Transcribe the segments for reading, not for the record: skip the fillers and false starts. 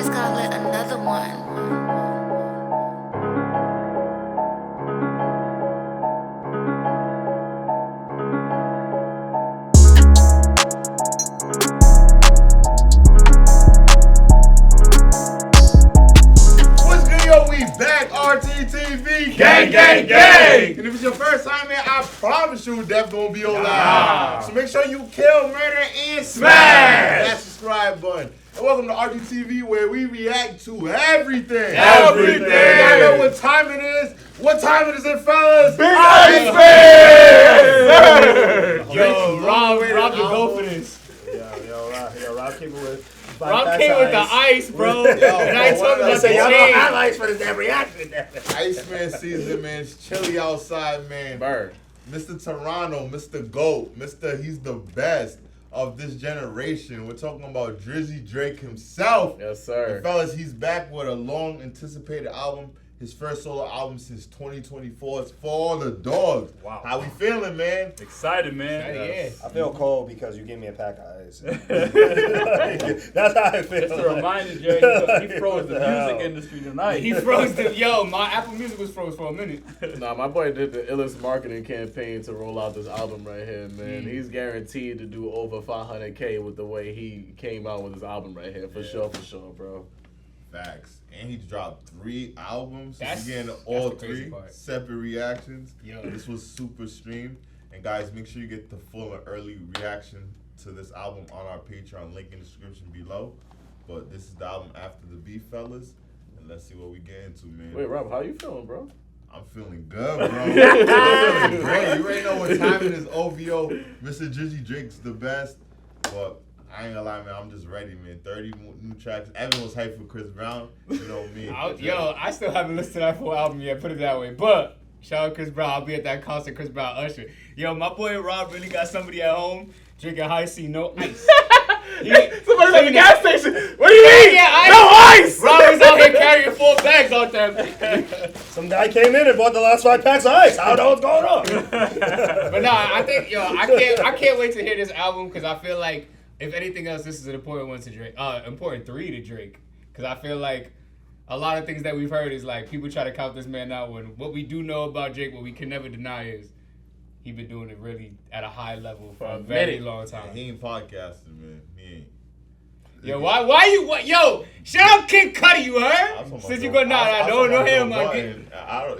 just got lit another one. Back RTTV gang, gang, gang. And if it's your first time, man, I promise you death gonna be your life. So make sure you kill, murder, and smash that subscribe button. And welcome to RTTV, where we react to everything. Everything. Y'all know what time it is? What time it is, fellas? Big Iceman! Yo, Rob can go for this. Rob came with. Rob came with the ice, bro. And I told him to say, y'all don't have ice for this damn reaction. Iceman season, man. It's chilly outside, man. Bird. Mr. Toronto, Mr. GOAT, he's the best of this generation. We're talking about Drizzy Drake himself. Yes, sir. And fellas, he's back with a long anticipated album. His first solo album since 2024. It's For All the Dogs. Wow. How we feeling, man? Excited, man. Yeah. I feel cold because you gave me a pack of ice. That's how I feel. Just a reminder, Jay, he froze the music industry tonight. He froze my Apple Music was froze for a minute. Nah, my boy did the illest marketing campaign to roll out this album right here, man. He's guaranteed to do over 500K with the way he came out with his album right here. For sure, bro. Facts. And he dropped 3 albums. That's getting all the crazy 3 part. separate reactions. Yo. This was super streamed. And guys, make sure you get the full and early reaction to this album on our Patreon. Link in the description below. But this is the album After the Beef, fellas. And let's see what we get into, man. Wait, Rob, how you feeling, bro? I'm feeling good, bro. I'm feeling great. You already know what time it is. OVO. Mr. Drizzy Drake's the best. But I ain't gonna lie, man. I'm just ready, man. 30 new tracks. Evan was hyped for Chris Brown. You know me. I still haven't listened to that full album yet, put it that way. But shout out Chris Brown. I'll be at that concert, Chris Brown Usher. Yo, my boy Rob really got somebody at home drinking high C, no ice. Somebody's at the gas station. What do you mean? Yeah, no ice! Rob was out here carrying 4 bags out there. Some guy came in and bought the last 5 packs of ice. I don't know what's going on. But nah, I think I can't wait to hear this album because I feel like if anything else, this is an important one to Drake. Important 3 to Drake. Because I feel like a lot of things that we've heard is like people try to count this man out when what we do know about Drake, what we can never deny is he been doing it really at a high level for a very long time. He ain't podcasting, man. He ain't. Yo, why you what? Yo, shout out Kid Cudi, you heard? Since you go, don't hit him again.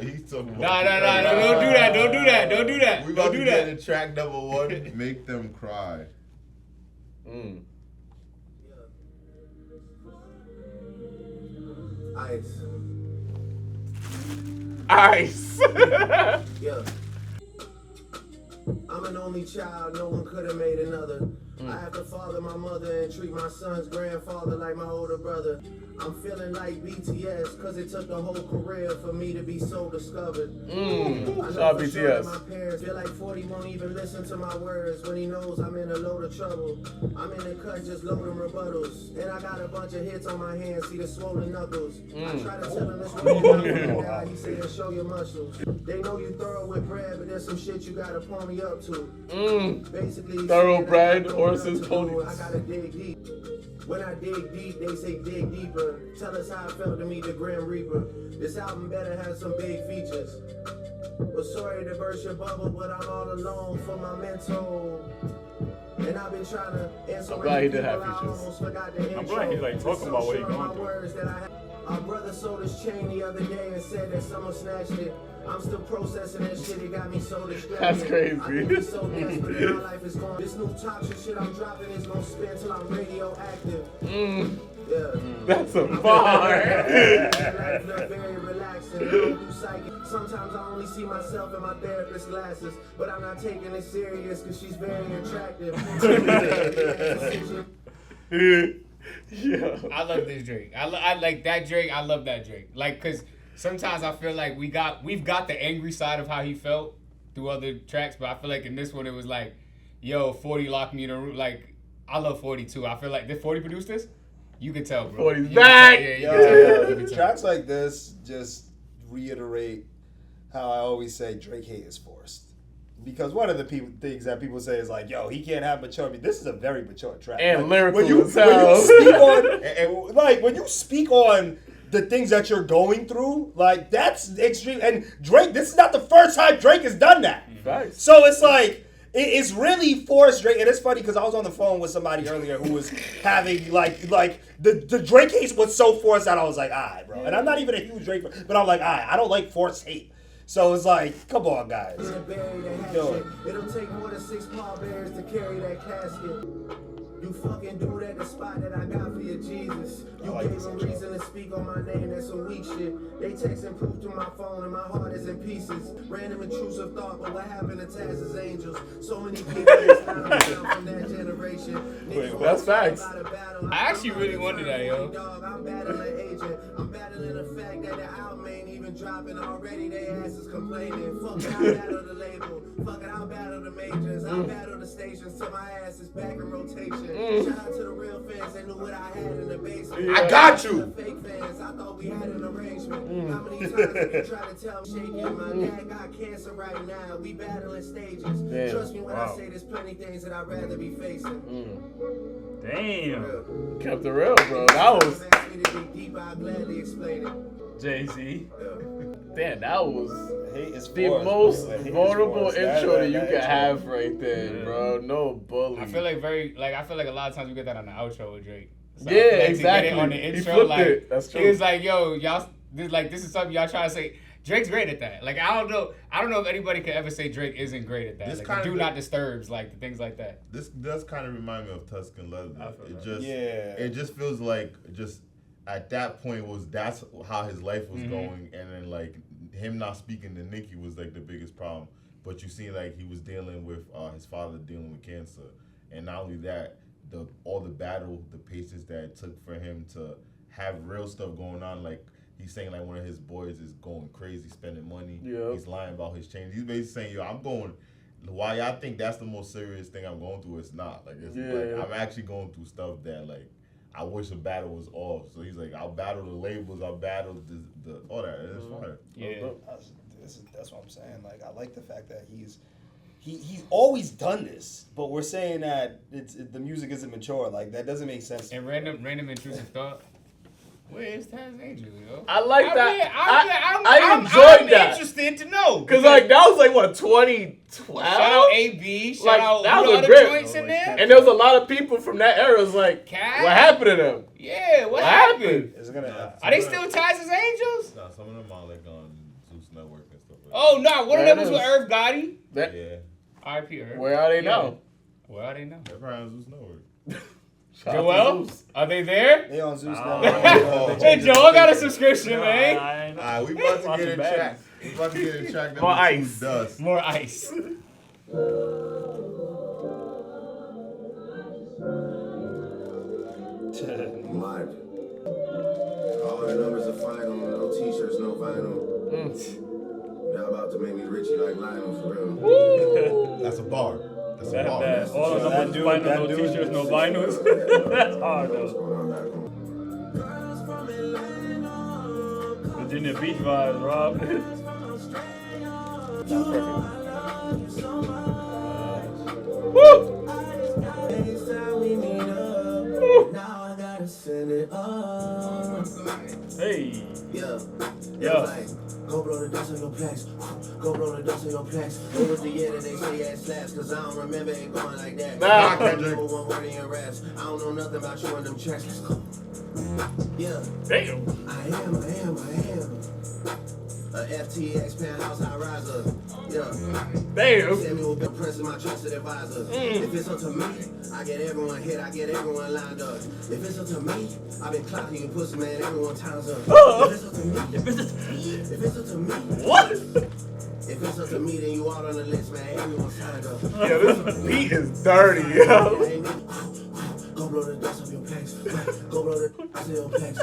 He's talking about. Nah, don't do that. We about to get in track number 1. Make Them Cry. Ice. Yeah. I'm an only child, no one could have made another. I have to father my mother and treat my son's grandfather like my older brother. I'm feeling like BTS, cause it took a whole career for me to be so discovered. Shout out BTS. Sure my parents feel like 40 won't even listen to my words when he knows I'm in a load of trouble. I'm in the cut just loading rebuttals. And I got a bunch of hits on my hands, see the swollen knuckles. I try to tell him it's really not he said show your muscles. They know you thorough with bread, but there's some shit you gotta pony up to. Basically, thoroughbred horses, ponies. I gotta dig deep. When I dig deep, they say dig deeper. Tell us how it felt to meet the Grim Reaper. This album better have some big features. Well, sorry to burst your bubble, but I'm all alone for my mental. And I've been trying to answer. I'm glad he did have features. I'm glad he's like talking about what he's going through. Our brother sold his chain the other day and said that someone snatched it. I'm still processing that shit, it got me so distracted. That's crazy. I think it's so desperate and my life is gone. This new toxic shit I'm dropping is gonna spin till I'm radioactive. Yeah. That's a bar. Life look very relaxing. I don't do psychic. Sometimes I only see myself in my therapist's glasses, but I'm not taking it serious because she's very attractive. Yeah. I love this Drake. I like that Drake. I love that Drake. Like, cause sometimes I feel like we've got the angry side of how he felt through other tracks, but I feel like in this one it was like, yo, 40 locked me in a room. Like, I love 40 too. I feel like did 40 produce this? You can tell, bro. 40's back. You can tell. Tracks like this just reiterate how I always say Drake hate is forced. because one of the things that people say is like, yo, he can't have mature music. This is a very mature track. And like, lyrical when you as hell. speak on, like when you speak on the things that you're going through, like that's extreme. And Drake, this is not the first time Drake has done that. Facts. So it's like. It's really forced Drake, and it's funny because I was on the phone with somebody earlier who was having like the Drake case was so forced that I was like, alright, bro. And I'm not even a huge Drake fan, but I'm like, alright, I don't like forced hate. So it's like, come on, guys. It'll take more than 6 pallbearers to carry that casket. You fucking do that, the spot that I got for you, Jesus. You gave them reason to speak on my name, that's some weak shit. They texting proof to my phone and my heart is in pieces. Random intrusive thought, but what happened to Taz's angels? So many people that's not around from that generation. Wait, that's facts. I actually really wonder that, yo. I'm battling agent. I'm battling the fact that the album ain't even dropping already. They asses complaining. Fuck it, I'll battle the label. Fuck it, I'll battle the majors. I'll battle the stations till my ass is back in rotation. Shout out to the real fans that knew what I had in the basement. I got you. The fake fans, I thought we had an arrangement. How many times did you try to tell me shaking? My dad got cancer right now. We battling stages. Damn. Trust me when I say there's plenty things that I'd rather be facing. Damn. Kept it real, bro. That was. Ask me to dig deep, I'll gladly explain it. Jay-Z. Damn, that was Hate is the forced. most Hate is vulnerable forced. intro that you that could intro. have right there, bro. No bully. I feel like I feel like a lot of times we get that on the outro with Drake. So I Yeah, feel like to get exactly. it on the He intro, flipped like it. That's true. He was like, "Yo, y'all, this is something y'all trying to say." Drake's great at that. Like I don't know if anybody could ever say Drake isn't great at that. This Like kind the of do not disturbs, like the things like that. This does kind of remind me of Tuscan Leather. It just Yeah. it just feels like just at that point that's how his life was going, and then like him not speaking to Nicki was like the biggest problem. But you see, like he was dealing with his father dealing with cancer, and not only that, all the battle, the patience that it took for him to have real stuff going on, like. He's saying like one of his boys is going crazy, spending money. Yep. He's lying about his change. He's basically saying, "Yo, I'm going. Why y'all think that's the most serious thing I'm going through? It's not. Like it's like I'm actually going through stuff that like I wish the battle was off." So he's like, "I'll battle the labels. I'll battle the all that. It's fire." Yeah. That's what I'm saying. Like I like the fact that he's always done this, but we're saying that the music isn't mature. Like that doesn't make sense. And random intrusive thought. Where's Taz Angel, yo? I like that. I'm enjoyed that. Interested to know Cause like that was like what 2012. Shout out AB. Shout Like, out that what was other great. joints in there. And there was a lot of people from that era. Was like, Cat? what happened to them? Yeah, what happened? It's gonna. Are they still Taz's Angels? Nah, some of them are like on Zeus Network and stuff like that. Oh no, one of That them was is- with Irv Gotti. That, Yeah, R.I.P. Irv. Where are they Yeah. now? Where are they now? they're probably on Zeus Network. Shout out to Joel, Zeus. are they there? They on Zeus Oh. now. Hey, Joel got a subscription, man. Alright, we about to Watch get the a bags. track. We about to get a track that More was ice. dust. More ice. Mark. All the numbers are final. No t-shirts, no vinyl. Y'all about to make me Richie like Lionel for real. That's a bar. That's a bar. That, all of That them dude- vinyl, that no dude- t-shirts, no vinyls. That's hard What's though. going on back home? Virginia Beach vibes, Rob. Woo! Next time we meet up, now I gotta send it up. Hey. Yeah. Yeah. Like, go blow the dust on your plex. Go blow the dust on your plex. What was the year that they say ass slaps? Cause I don't remember it going like that. Nah, I don't Kendrick. know one word in your raps. I don't know nothing about you and them checks. Let's go. Yeah. Damn. I am. A FTX penthouse high riser. Yeah. Damn. Samuel been pressing my trusted advisor. If it's up to me, I get everyone hit, I get everyone lined up. If it's up to me, I've been clocking you pussy, man, everyone times up. If it's up to me, if it's up to me, What? if it's up to me, then you out on the list, man, everyone signed up. Yo, this beat is dirty, yo. It ain't me. Go blow the dust off your pecs. Go blow the dust off your pecs.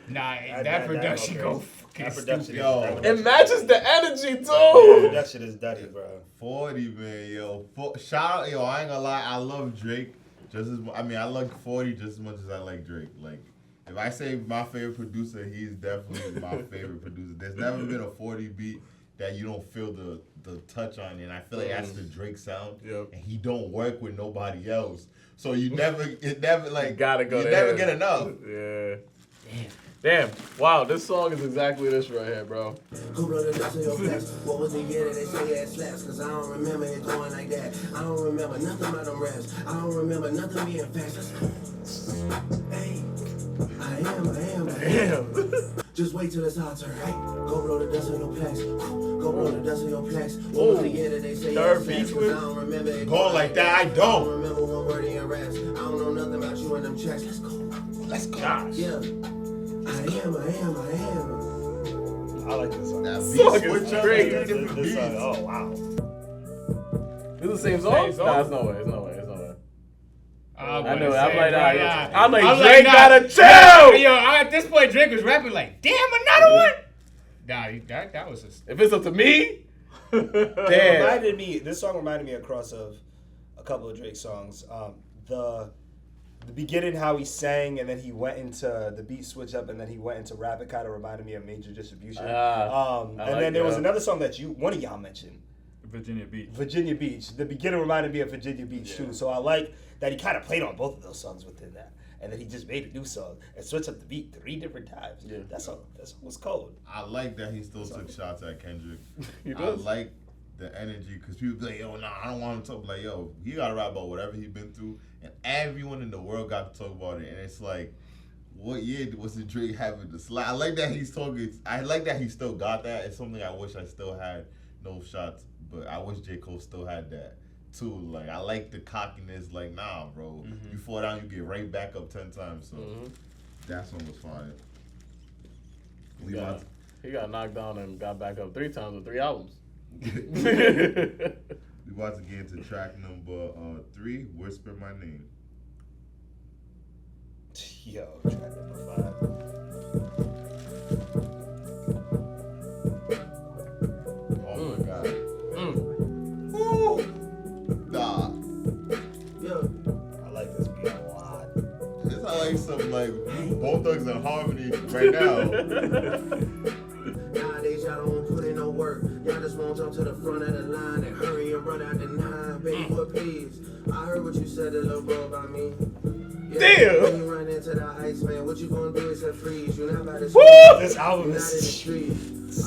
Nah, That- that that production go go crazy. fucking That production stupid. is- Yo. that It production- matches the energy Yeah, too. that shit is dirty, bro. 40, man, yo. Shout out, yo. I ain't gonna lie. I love Drake just as I mean, I like 40 just as much as I like Drake. Like, if I say my favorite producer, he's definitely my favorite producer. There's never been a 40 beat that you don't feel the touch on it. And I feel like that's the Drake sound. Yep. And he don't work with nobody else. So you never Gotta go you there. never get enough. Yeah. Damn. Wow, this song is exactly this right here, bro. Who wrote the dust of your flesh? What was the year that they say it slaps? Cause I don't remember it going like that. I don't remember nothing about them raps. I don't remember nothing being fast. Let's go. Hey, I am. Damn. Just wait till it's our turn. Hey, go roll the dust on your plaques. Go roll the dust on your plaques. What was the year that they say Third it slaps? beat Cause with- I don't remember it Going like that, I don't don't. remember one word in your raps. I don't know nothing about you and them tracks. Let's go. Let's go. Yeah. I am. I like this song. That Song is switch up, great. like, different This song, beats. oh wow. This is the same song? Same song. Nah, it's no way. I'm I know. gonna I'm say, like, bro, nah, yeah. I'm like, I'm Drake nah. gotta chill. Yo, at this point, Drake was rapping like, damn, another one. Nah, that was just. If it's up to me, damn. This song reminded me across of a couple of Drake songs. The beginning, how he sang, and then he went into the beat switch up, and then he went into rap. It kind of reminded me of Major Distribution. And like then there was that. another song that one of y'all mentioned, Virginia Beach. Virginia Beach. The beginning reminded me of Virginia Beach too. So I like that he kind of played on both of those songs within that, and then he just made a new song and switched up the beat 3 different times. Yeah. That song was cold. I like that he still took shots at Kendrick. He I does. like the energy because people be like, yo, nah, I don't want him to talk. Like, yo, he got to rap about whatever he been through, and everyone in the world got to talk about it. And it's like, what year was the Drake having the slap? I like that he's talking. I like that he still got that. It's something I wish I still had. No shots, but I wish J. Cole still had that too. Like, I like the cockiness. Like, nah, bro, you fall down, you get right back up 10 times. So that song was fire. He got knocked down and got back up 3 times with 3 albums. We about to get into track number 3, Whisper My Name. Yo, track number 5. Oh my God. Woo! Nah. Yeah. I like this beat a lot. This I like some like Bone Thugs and Harmony right now. Nowadays, y'all don't put in no work. Y'all just won't jump to the front of the line and hurry and run out the 9. Baby, what please? I heard what you said to little bro about me. Yeah, Damn. when you run into the Iceman, what you gonna do except freeze? You're not by the This album You're not in the is. street.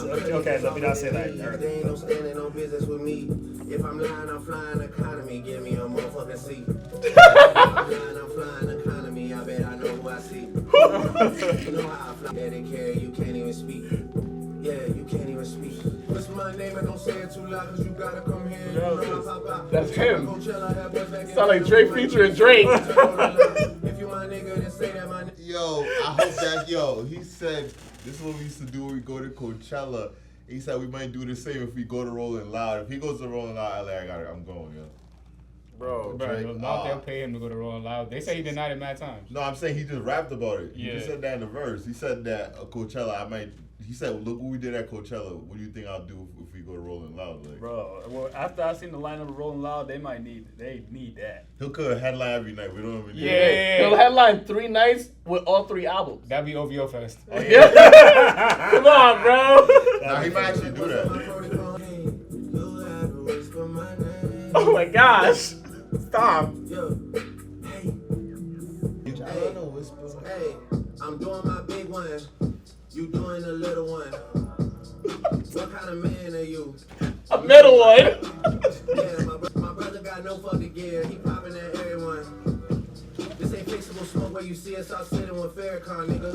Okay, let me not say that. There ain't no standing no business with me. If I'm lying, I'm flying economy. Give me a motherfucking seat. If I'm lying, I'm flying economy. I bet I know who I see. You know how I fly. They didn't care. You can't even speak. Yeah, you can't even speak. What's my name? And don't say it too loud, cause you gotta come here. You know I pop out. That's him. Coachella, have boys back in Sound like town. Drake featuring Drake. If you my nigga, then say that my nigga. Yo, I hope that he said this is what we used to do when we go to Coachella. He said we might do the same if we go to Rolling Loud. If he goes to Rolling Loud, I'm going, yo. Bro, Bro, they'll pay him to go to Rolling Loud. They say he denied it mad times. No, I'm saying he just rapped about it. He Yeah. just said that in the verse. He said that Coachella, he said, look what we did at Coachella. What do you think I'll do if we go to Rolling Loud? Like, Bro, well, after I seen the lineup of Rolling Loud, they need that. he'll could headline every night. We don't even need Yeah. He'll headline 3 nights with all 3 albums. That'd be OVO Fest. Come on, bro. Nah, he might actually do that. Oh my gosh. Stop. Yo, hey, hey, I'm doing my big one. You doing the little one. What kind of man are you? A middle one. Yeah, my brother got no fucking gear. He popping at everyone. This ain't fixable smoke where you see us out sitting with Farrakhan, nigga.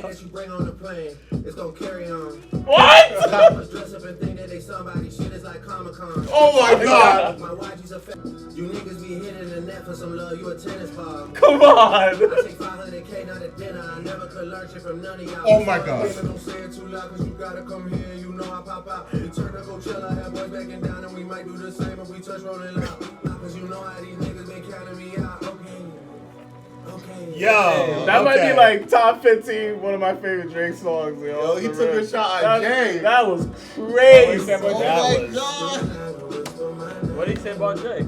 That you bring on the plane, it's gonna carry on. What? Let's dress up and think that they somebody. Shit is like Comic-Con. Oh my God. My YG's a fat. You niggas be hitting the net for some love. You a tennis ball. Come on. I take 500K, not a dinner. I never could learn shit from none of y'all. Oh my God. Baby, don't say it too loud, cause you gotta come here. You know I pop out. We turn to Coachella, have boys backing down, and we might do the same if we touch Rolling Loud. Cause you know how these niggas been counting me out. Okay. Yo, That might okay. be like top 15, one of my favorite Drake songs, yo. Yo, he For took real. a shot at Jay. That was crazy. That Oh my was- God. What did he say about Jay?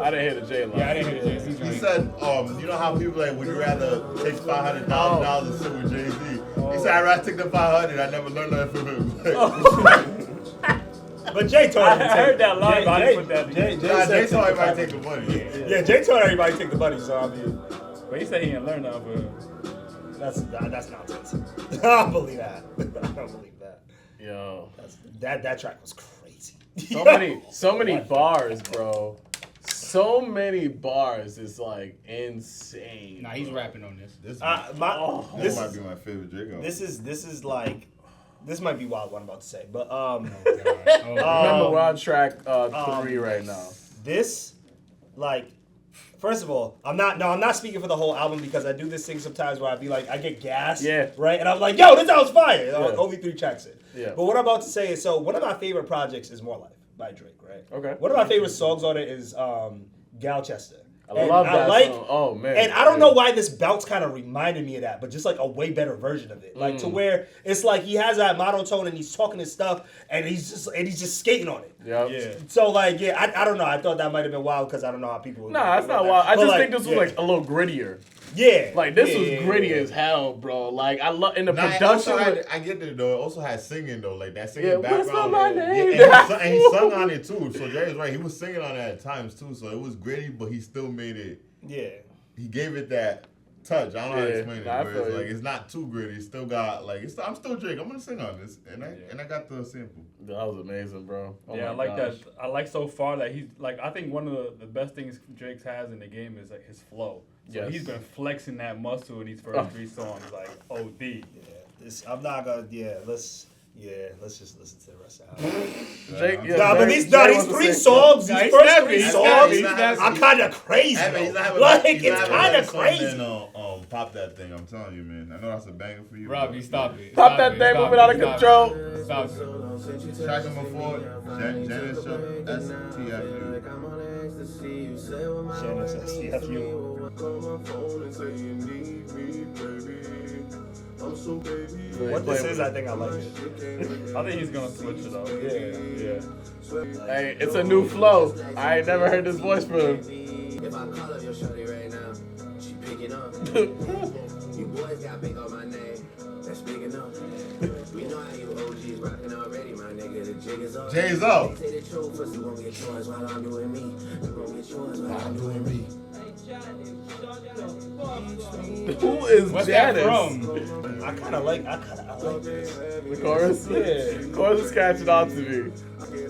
I didn't hear the J line. Yeah, I didn't hear the Jay-Z He joint. said, you know how people like, would you rather take $500,000 and sit with Jay-Z? He He said, I'd rather take the 500. I never learned that from him. But Jay told I him to heard take- that line, but I didn't put that Jay Nah, said Jay take told the everybody 500. take the money. Yeah, Jay told everybody to take the money, so I mean, But he said he didn't learn that, that's nonsense. I don't believe that. I don't believe that. Yo, That track was crazy. so many bars, bro. So many bars is like insane. Nah, he's rapping on this. This, This might be my favorite Draco. This is like, this might be wild what I'm about to say, but Remember, we're on track 3 right now. this, like, first of all, I'm not speaking for the whole album because I do this thing sometimes where I be like, I get gas, Yeah. right, and I'm like, yo, this album's fire. Yeah. Only 3 tracks in. Yeah. But what I'm about to say is, so one of my favorite projects is More Life by Drake, right? Okay. One of my favorite songs on it is Galchester. I love that song. Oh man. And I don't know why this bounce kind of reminded me of that, but just like a way better version of it. Like to where it's like he has that monotone and he's talking his stuff and he's just skating on it. Yep. Yeah. So like I don't know. I thought that might have been wild because I don't know how people. Nah, that's would not that. wild. I But, just like, think this was like a little grittier. yeah. Like this Yeah, was yeah, gritty yeah. as hell, bro. Like I love in the Nah, it production. also had, I get it though. It also had singing though, like that singing Yeah, background. whisper my name. And he sung on it too. So Jerry's right. He was singing on it at times too. So it was gritty, but he still made it. Yeah. He gave it that touch. I don't know how to Yeah, explain it. nah, I Where feel it's you. like it's not too gritty. It's still got like I'm still Drake. I'm gonna sing on this, and I got the sample. That was amazing, bro. Oh Yeah, I my like gosh. that. I like so far that he's like. I think one of the best things Drake has in the game is like his flow. So Yes. he's been flexing that muscle in these first 3 songs, like OD. Yeah. I'm not gonna. Let's just listen to the rest of the album. Jake, yeah, Nah, but Jake- these Jake wants to 3 sing. songs, Nah, these he's first snappy, 3 he's songs snappy, he's snappy. are kind of crazy. Hey, man, he's though. not having Like he's not it's having kind that of song crazy. Then, pop that thing. I'm telling you, man. I know that's a banger for you. Robbie, but- stop it. Pop Stop that it, thing, stop moving out of it, stop control. it, Stop it. Track number 4, Janice STFU. Janice STFU. What this is, I think I like it. I think he's gonna switch it up. Yeah. Hey, it's a new flow. I ain't never heard this voice from him. If I call up your shorty right now, she picking up. You boys got big on my name. That's big enough. We know how you OGs rocking already, my nigga. The jig is up. Jay's up. Say the truth, first you gon' get yours while I'm doing me. You gon' get yours while I'm doing me. Who is What's that Janice? from? I kind of like this. The chorus? Yeah. Chorus is catching on to me.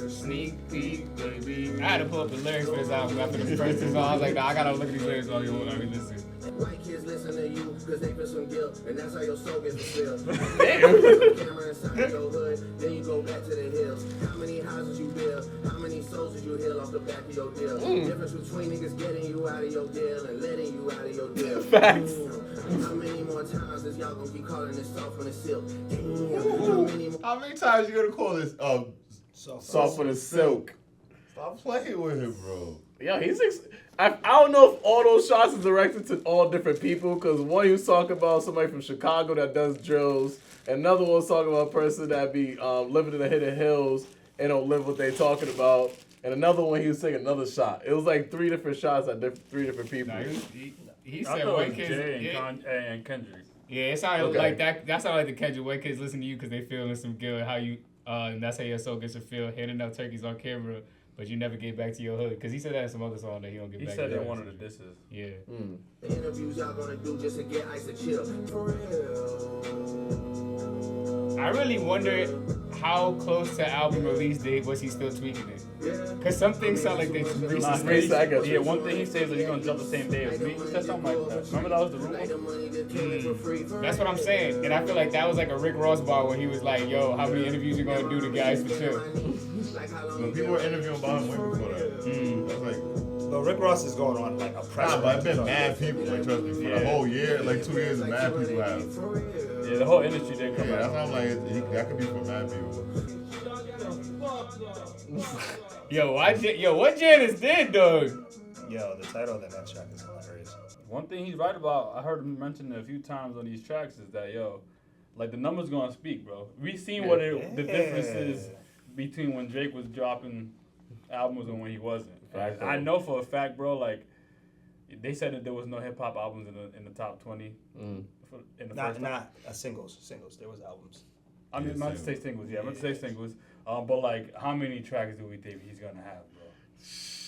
Sneak peek, baby. I had to pull up the lyrics for this album after the first 2 songs. I was like, nah, I gotta look at these lyrics while you listen. White kids listen to you, cause they feel some guilt, and that's how your soul gets fulfilled. Damn. Camera inside your hood, then you go back to the hills. How many houses you build? How many souls did you heal off the back of your deal? Difference between niggas getting you out of your deal and letting you out of your deal. Facts. How many more times is y'all gonna keep calling this soft on the silk? Damn. How many times you gonna call this? Soft for the silk. Stop playing with him, bro. Yo, I don't know if all those shots is directed to all different people, because one he was talking about somebody from Chicago that does drills, and another one was talking about a person that be living in the hidden hills and don't live what they talking about, and another one he was taking another shot. It was like 3 different shots at 3 different people. Nah, he I said thought white it was kids. Jay Yeah, and Kendrick. yeah, it sounded Okay. like that. That sounded like the Kendrick white kids listen to you because they feeling some guilt. How you, and that's how your soul gets to feel handing out turkeys on camera, but you never get back to your hood. Because he said that in some other song that he don't get He back. said to in his. one of the disses. Yeah. The interviews y'all gonna do just to get Ice to chill. For real. I really wonder how close to album release date was he still tweaking it? Because some things sound like they recently. Nah, 3 seconds. Yeah, one thing he says that he's gonna jump the same day as me. He said something like that. Remember that was the rumor? That's what I'm saying. And I feel like that was like a Rick Ross bar where he was like, yo, how many interviews you gonna do to guys for chill? When people were interviewing about him way before that. That's like, But Rick Ross is going on like a press. nah, but it's been mad people. Like, trust me, for the whole year, like 2 years, mad people have. Yeah, the whole industry did come Yeah, that's out. why I'm like, that could be for mad people. What Janice did, dog? Yo, the title of the next track is hilarious. One thing he's right about, I heard him mention it a few times on these tracks, is that, like the numbers gonna speak, bro. We seen what the difference is between when Drake was dropping albums and when he wasn't. Fact, I know for a fact, bro, like They said that there was no hip hop albums in the top 20 in the first. Not singles. There was albums. I mean, not to say singles. Yeah, I meant to say singles. But like, how many tracks do we think he's gonna have, bro?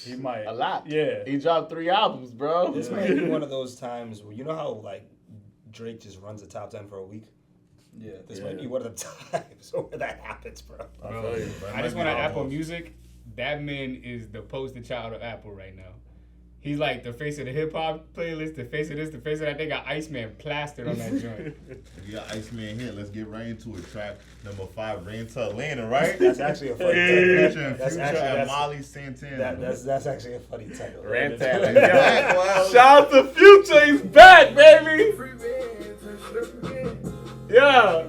He might a lot. Yeah, He dropped 3 albums, bro. This might be one of those times where you know how like Drake just runs the top 10 for a week. yeah. This might be one of the times where that happens, bro. Bro, I just want to Apple Music. That man is the poster child of Apple right now. He's like the face of the hip hop playlist, the face of this, the face of that. They got Iceman plastered on that joint. We got Iceman here. Let's get right into it. Track number 5, Rain to Atlanta, right? That's actually a funny Future title. and That's Future actually and that's, Molly Santana. that's actually a funny title. Rant That's- Yo, shout out to Future, he's back, baby. Yeah.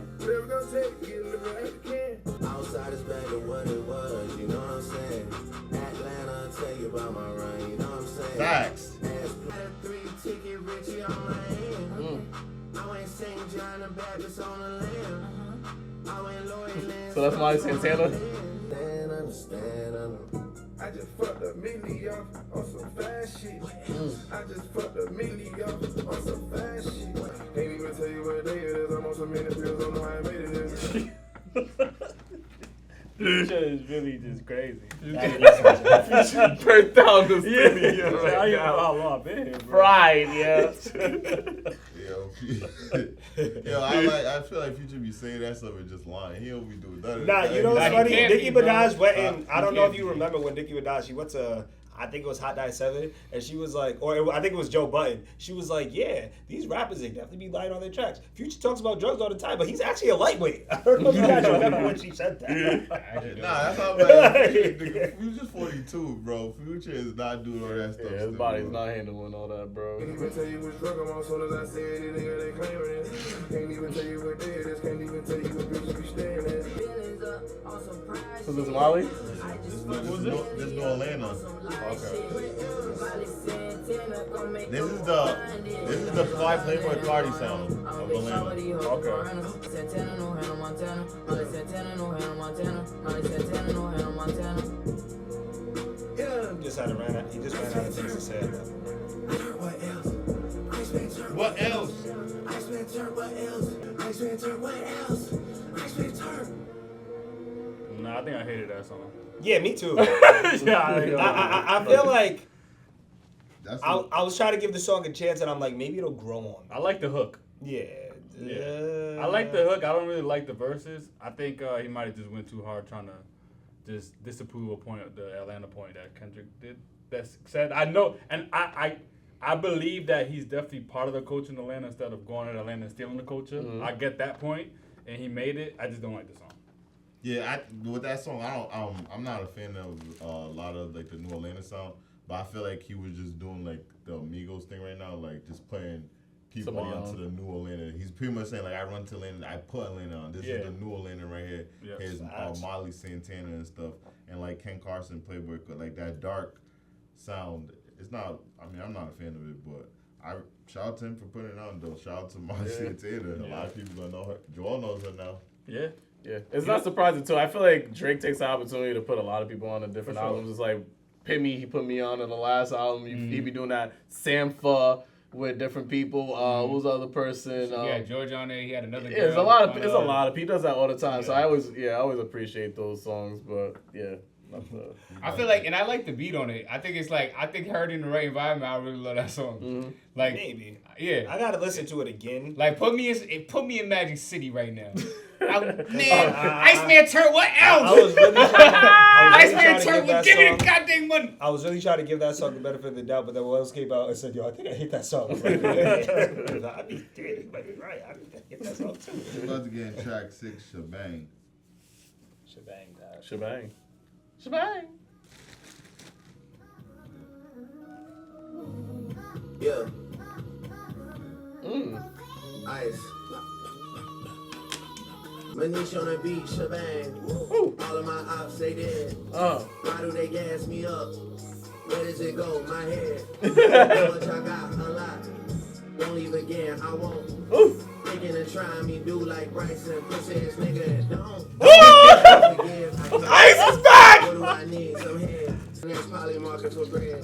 Outside is back to what it was, you know what I'm saying? Atlanta, I'll tell you about my run, you know what I'm saying? Facts. Ass 3-ticket Richie on my hand. I went St. John the Baptist on the land. I went Lloyd Land. So that's Molly Santana? Understand. I just fucked a milli off on some fast shit. I just fucked a milli off on some fast shit. Can't even tell you what day it is. I'm on so many pills, don't know how I made it is. Future is really just crazy. Burnt down the city. Yeah, right I ain't know now. how long I've been here, bro. Fried, yeah. Yo, I feel like Future be saying that stuff and just lying. He don't be doing nothing. Nah, you know what's Nah, he funny? can't Nicki be, bro. Minaj went in. I don't know if can't you be. remember when Nicki Minaj, she went to, I think it was Hot 97, and she was like, I think it was Joe Budden. She was like, yeah, these rappers, they definitely be lying on their tracks. Future talks about drugs all the time, but he's actually a lightweight. I don't know if you guys remember when she said that. Nah, that's how bad. Future's 42, bro. Future is not doing all that stuff. Yeah, his still, body's bro. not handling all that, bro. Can't even tell you which drug I'm on, soon as I say it, nigga, they claiming it. Can't even tell you what day it is, can't even tell you what bitch you staring at. So this is Molly? This New Atlanta. This is the Fly Playboy Cardi sound of Atlanta. He just ran out of things to say. What else? Iceman turn What else? Iceman turn what else? Iceman turn what else? Iceman turn. Nah, I think I hated that song. Yeah, me too. Yeah, I feel like That's I was trying to give the song a chance, and I'm like, maybe it'll grow on me. I like the hook. Yeah. I like the hook. I don't really like the verses. I think he might have just went too hard trying to just disapprove a point, the Atlanta point that Kendrick did. That said, I know, and I believe that he's definitely part of the culture in Atlanta instead of going to Atlanta and stealing the culture. Mm-hmm. I get that point, and he made it. I just don't like the song. Yeah, with that song, I'm not a fan of a lot of like the New Atlanta sound, but I feel like he was just doing like the Amigos thing right now, like just playing people Somebody onto on. the New Atlanta. He's pretty much saying like I run to Atlanta, I put Atlanta on. This is the New Atlanta right here. Yeah. Here's Facts. Molly Santana and stuff, and like Ken Carson, Playboy, like that dark sound. It's not. I mean, I'm not a fan of it, but I shout out to him for putting it on though. Shout out to Molly Santana. A lot of people gonna know her. Joel knows her now. Yeah. Yeah, it's not surprising too. I feel like Drake takes the opportunity to put a lot of people on the different albums. It's like Pimmy, he put me on in the last album. He be doing that. Sampha with different people. What was the other person? Yeah, George on there. He had another. Yeah, it's a lot of. It's a lot of. He does that all the time. So I always appreciate those songs. But yeah, not the. I feel like, and I like the beat on it. I think heard in the right environment. I really love that song. Like Maybe. yeah, I gotta listen to it again. like put me in Magic City right now. Iceman turn what else? I was really Iceman trying to turn give that give me the song. goddamn money. I was really trying to give that song the benefit of the doubt, but then Wells came out and said, "Yo, I think I hate that song." I was like, I be dead. You might be right. I think I hate that song too. We're about to get in track 6, Shabang. Shabang, dog. Shebang. Shebang. Yeah. Ice. Manish on the beat, Shabang. All of my ops, they dead. Why do they gas me up? Where does it go? My head. How much I got? A lot. Won't leave again, I won't. Thinking and trying me do like Bryson. Pussy ass nigga that don't. Ice is back! What do I need? Some head. Next Molly market for bread.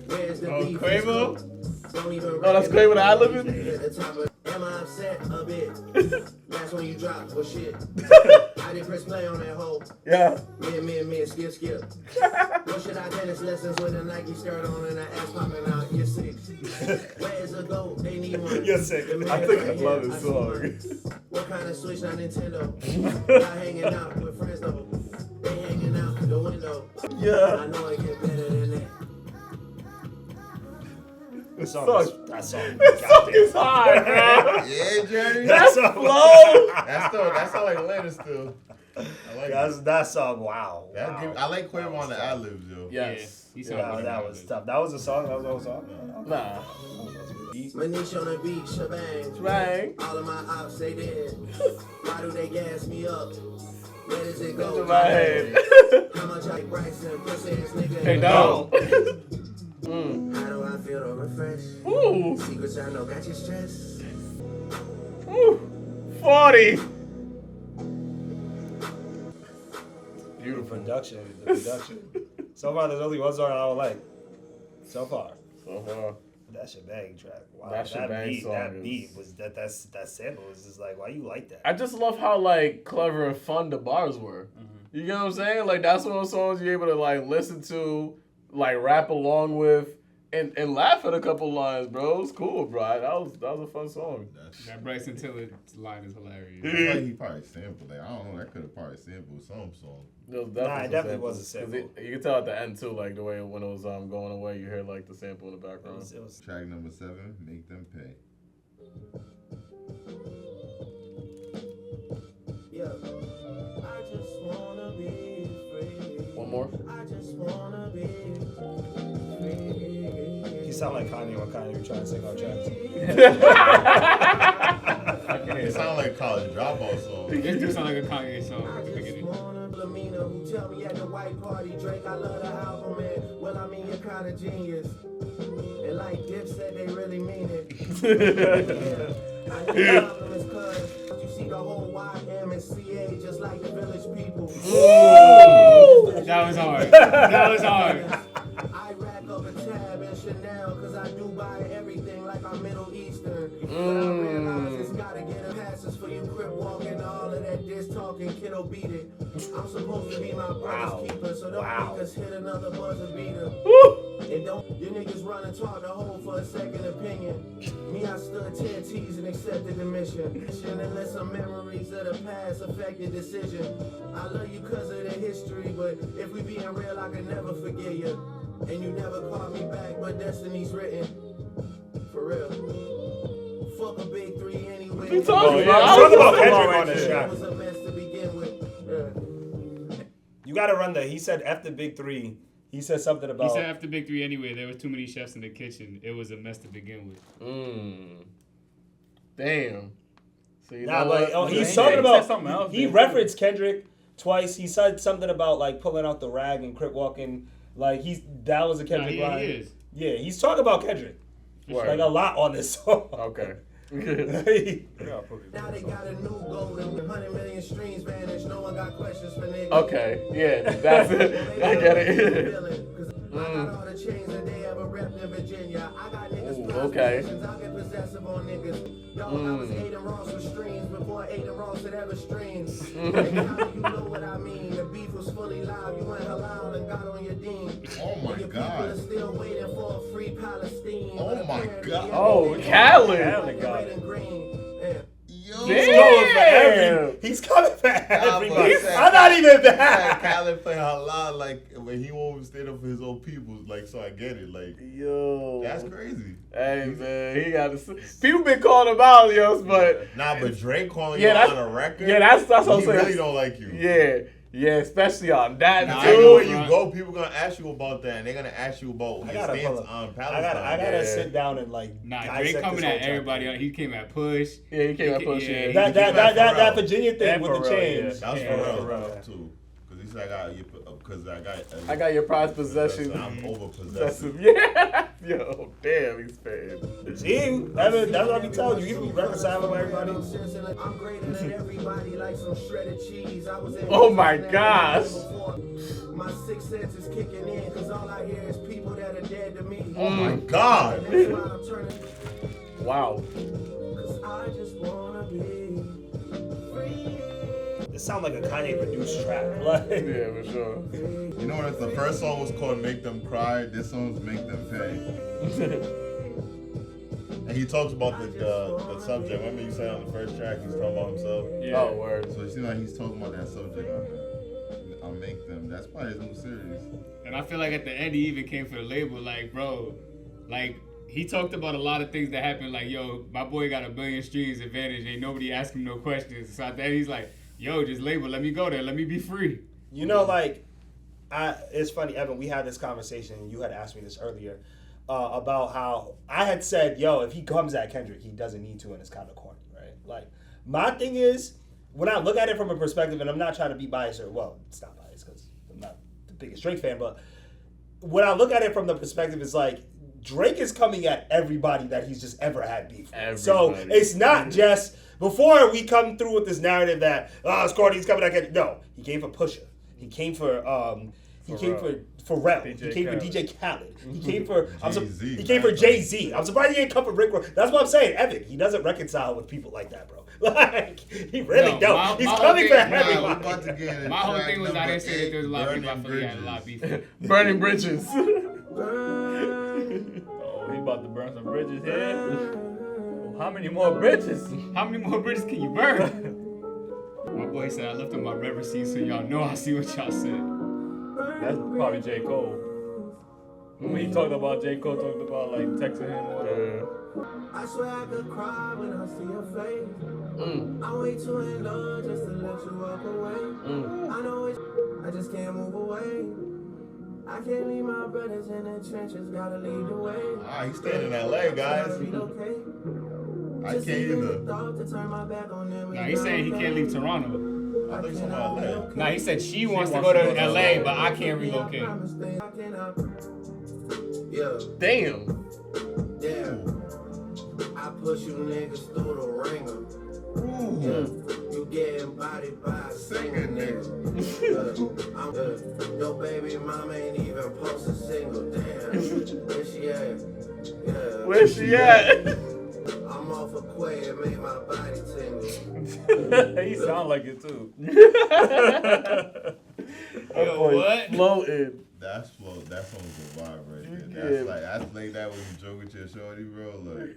Where's the Oh, beef? Quavo? Don't even Oh, that's Quavo the ad-libbing? at the top of. Am I upset a bit? That's when you drop for shit. I didn't press play on that hoe. Yeah. Me, skip. What should I tennis lessons with a Nike skirt on and an ass popping out? You're 6. Where's the goat? They need one. You're sick. The man I think I right love here, this swear. song. What kind of switch on Nintendo? Y'all hanging out with friends though. They hanging out the window. Yeah. I know it get better than that. That song Fuck. It's hard, bro. Yeah, Journey. That's song- flow. That's all like Atlanta still. I like it. That song, wow. I like Quavo on the ad libs, yo. Yes. He Yeah, that was tough. That was a song. That was the whole song. Nah. Manish on the beat, Shabang. Bang. All of my ops, they dead. Why do they gas me up? Where does it go? To my head. How much I Bryson, pussy ass nigga? Hey, dog. How do I feel to refresh? Ooh. Secrets I know got you stressed. Ooh. 40. Beautiful production. The production. So far, there's only one song I don't like. So far. So far. That Shabang track. Wow. That Shabang song that is- beat was that sample was just like, why you like that? I just love how like clever and fun the bars were. You get what I'm saying? Like that's one of those songs you're able to like listen to, like rap along with, and laugh at a couple lines, bro. It's cool, bro. That was a fun song. That Bryson Tiller line is hilarious. I feel like he probably sampled it. I don't know. That could have probably sampled some song. It was Nah, it some definitely samples. was a sample. 'Cause you can tell at the end too, like the way when it was going away, you hear like the sample in the background. It was Track number 7, Make Them Pay. Yeah. I just wanna be free. One more. I just wanna be free. he sound like Kanye when Kanye was trying to sing our tracks. It sound like College Dropout song. This do sound like a Kanye song I at the just beginning. wanna Lamina who tell me at the white party, Drake, I love the album, man. Well, I mean, you're kinda genius. And like Dip said, they really mean it. Yeah. I know the problem is cause you see the whole YMCA just like the village people. That was hard. That was hard. I rack up a tab in Chanel cause I do buy everything like I'm Middle Eastern. But I realize it's gotta get a passes for you crip walking, all of that diss talking, kiddo beat it. I'm supposed to be my brother's keeper, so don't make us hit another buzzer beater. And don't you niggas run and talk the whole for a second opinion. Me, I stood 10 T's and accepted the mission. And let some memories of the past affect your decision. I love you cause of the history, but if we being real, I can never forget you. And you never called me back, but destiny's written. For real. Fuck a big 3 anyway. You talking yeah. about? Talk about Kendrick Right on this there. track. It was a mess to begin with. Yeah. You gotta run the. He said after Big 3. He said something about. He said after Big 3 anyway, there was too many chefs in the kitchen. It was a mess to begin with. Damn. So you Nah, know but what? he's He talking said about. something else, He dude. referenced Kendrick twice. He said something about like pulling out the rag and crip walking. Like that was a Kendrick Nah, line. he is. Yeah, he's talking about Kendrick. Word. Like a lot on this song. Okay. Yeah. Now they got a new goal and 100 million streams vanished. No one got questions for niggas. Okay. Yeah. That's it. I get it. I got all the chains that they ever repped in Virginia. I got niggas Ooh, okay. I get possessive on niggas. Yo, I was Aiden Ross with streams before Aiden Ross had ever streamed. Hey, how do you know what I mean? The beef was fully live. You went halal and got on your dean. Oh my Your God. people are still waiting for a free Palestine. Oh But my apparently God. Oh, everything Khaled. is got red and green. Yeah. Yo. He's going for Damn. He's coming for but everybody. he said- I'm not even Yeah, bad. Khaled play halal like when he won't stand up for his own people. Like, so I get it. Like, Yo. that's crazy. Hey man, he got to. People been calling him out, yo, but Nah, but Drake calling Yeah, you that's- on a record. yeah, that's what I'm he saying. really don't like you. yeah, especially on that Now, too. everywhere you go, people gonna ask you about that, and they're gonna ask you about I his gotta stance pull up. on I Palestine. gotta Yeah. sit down and like. Nah, dissect Drake coming this at whole track. everybody. He came at Push. Yeah, he came at Push, yeah. That came at that Pharrell. Virginia thing And with the Pharrell, change. That was Yeah, Pharrell Pharrell. too, because He said, I got you, because I got your prized possession. I'm over possessive. Yeah. Yo, damn, he's paid. See, Evan, that's what I be telling you. You be reconciling with everybody. I'm greater than everybody, like some shredded cheese. I was in Oh my gosh. My sixth sense is kicking in, because all I hear is people that are dead to me. Oh my God. That's why I'm turning. Wow. Cause I just wanna be free. It sounds like a Kanye produced track. Like, Yeah, for sure. You know what? The first song was called Make Them Cry. This song's Make Them Pay. And he talks about the subject. Remember you said on the first track he's talking about himself? Yeah. Oh, word. So it seems like he's talking about that subject on there. I'll Make Them. That's probably his new series. And I feel like at the end he even came for the label, like, bro, like, he talked about a lot of things that happened, like, yo, my boy got 1 billion streams advantage, ain't nobody ask him no questions. So at the end he's like, yo, just label, let me go there, let me be free. you know, like, it's funny, Evan, we had this conversation, and you had asked me this earlier, about how I had said, yo, if he comes at Kendrick, he doesn't need to, and it's kind of corny, right? Like, my thing is, when I look at it from a perspective, and I'm not trying to be biased, well, it's not biased because I'm not the biggest Drake fan, but when I look at it from the perspective, it's like, Drake is coming at everybody that he's just ever had beef with. So it's not just, before we come through with this narrative that, it's corny, he's coming at Kendrick. No, he came for Pusha. He came for Pharrell. He came for DJ Khaled. He came for Jay-Z, he came for Jay-Z. I'm surprised he didn't come for Rick Ross. That's what I'm saying, Evan. He doesn't reconcile with people like that, bro. Like, he really don't. He's coming for everybody. My whole thing was I didn't say that there was a lot of people I feel like had a lot of beef. Burning bridges. Oh, he about to burn some bridges here. How many more bridges? How many more bridges can you burn? My boy said I left on my red receipt so y'all know I see what y'all said. That's probably J. Cole. When he talked about J. Cole, talked about like texting him. I swear I could cry when I see your face. I'm way too in love just to let you walk away. I know it, I just can't move away. I can't leave my brothers in the trenches, gotta lead the way. He's staying in LA, guys. I can't either. Nah, he's saying he can't leave Toronto. I think he's from LA. Nah, he said she wants to go to LA, but I can't relocate. Yeah. Damn. I push you niggas through the ringer. Yeah. You getting bodied by a singer, nigga. Your baby mama ain't even post a single. Damn. Where she at? Yeah. Where she at? I'm off a quay and made my body tingle. He sound like it too. Yo, what? Floating. That's flow. That song's a vibe right there. That's like, that's like that when you joke with your shorty, bro. Like,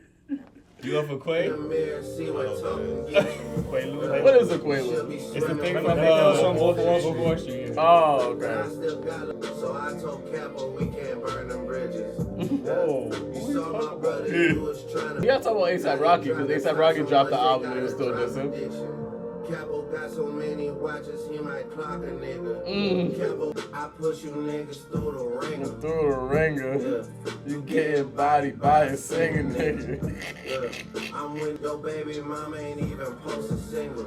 You up for Quay? In the mirror, see what talking get you. Quaalude. What is a Quaalude? It's the thing from Wolf of Wall Street. Oh, I okay. still got it. So I told Capo we can't burn them bridges. Whoa. You saw my brother, he was trying to. You gotta talk about A$AP Rocky, because A$AP Rocky dropped the album and it was still dissing. Capo got so many watches, he might clock a nigga. Capo, I push you niggas through the ringer. Through the ringer. You getting bodied by a singing nigga. I'm with your baby mama, ain't even post a single.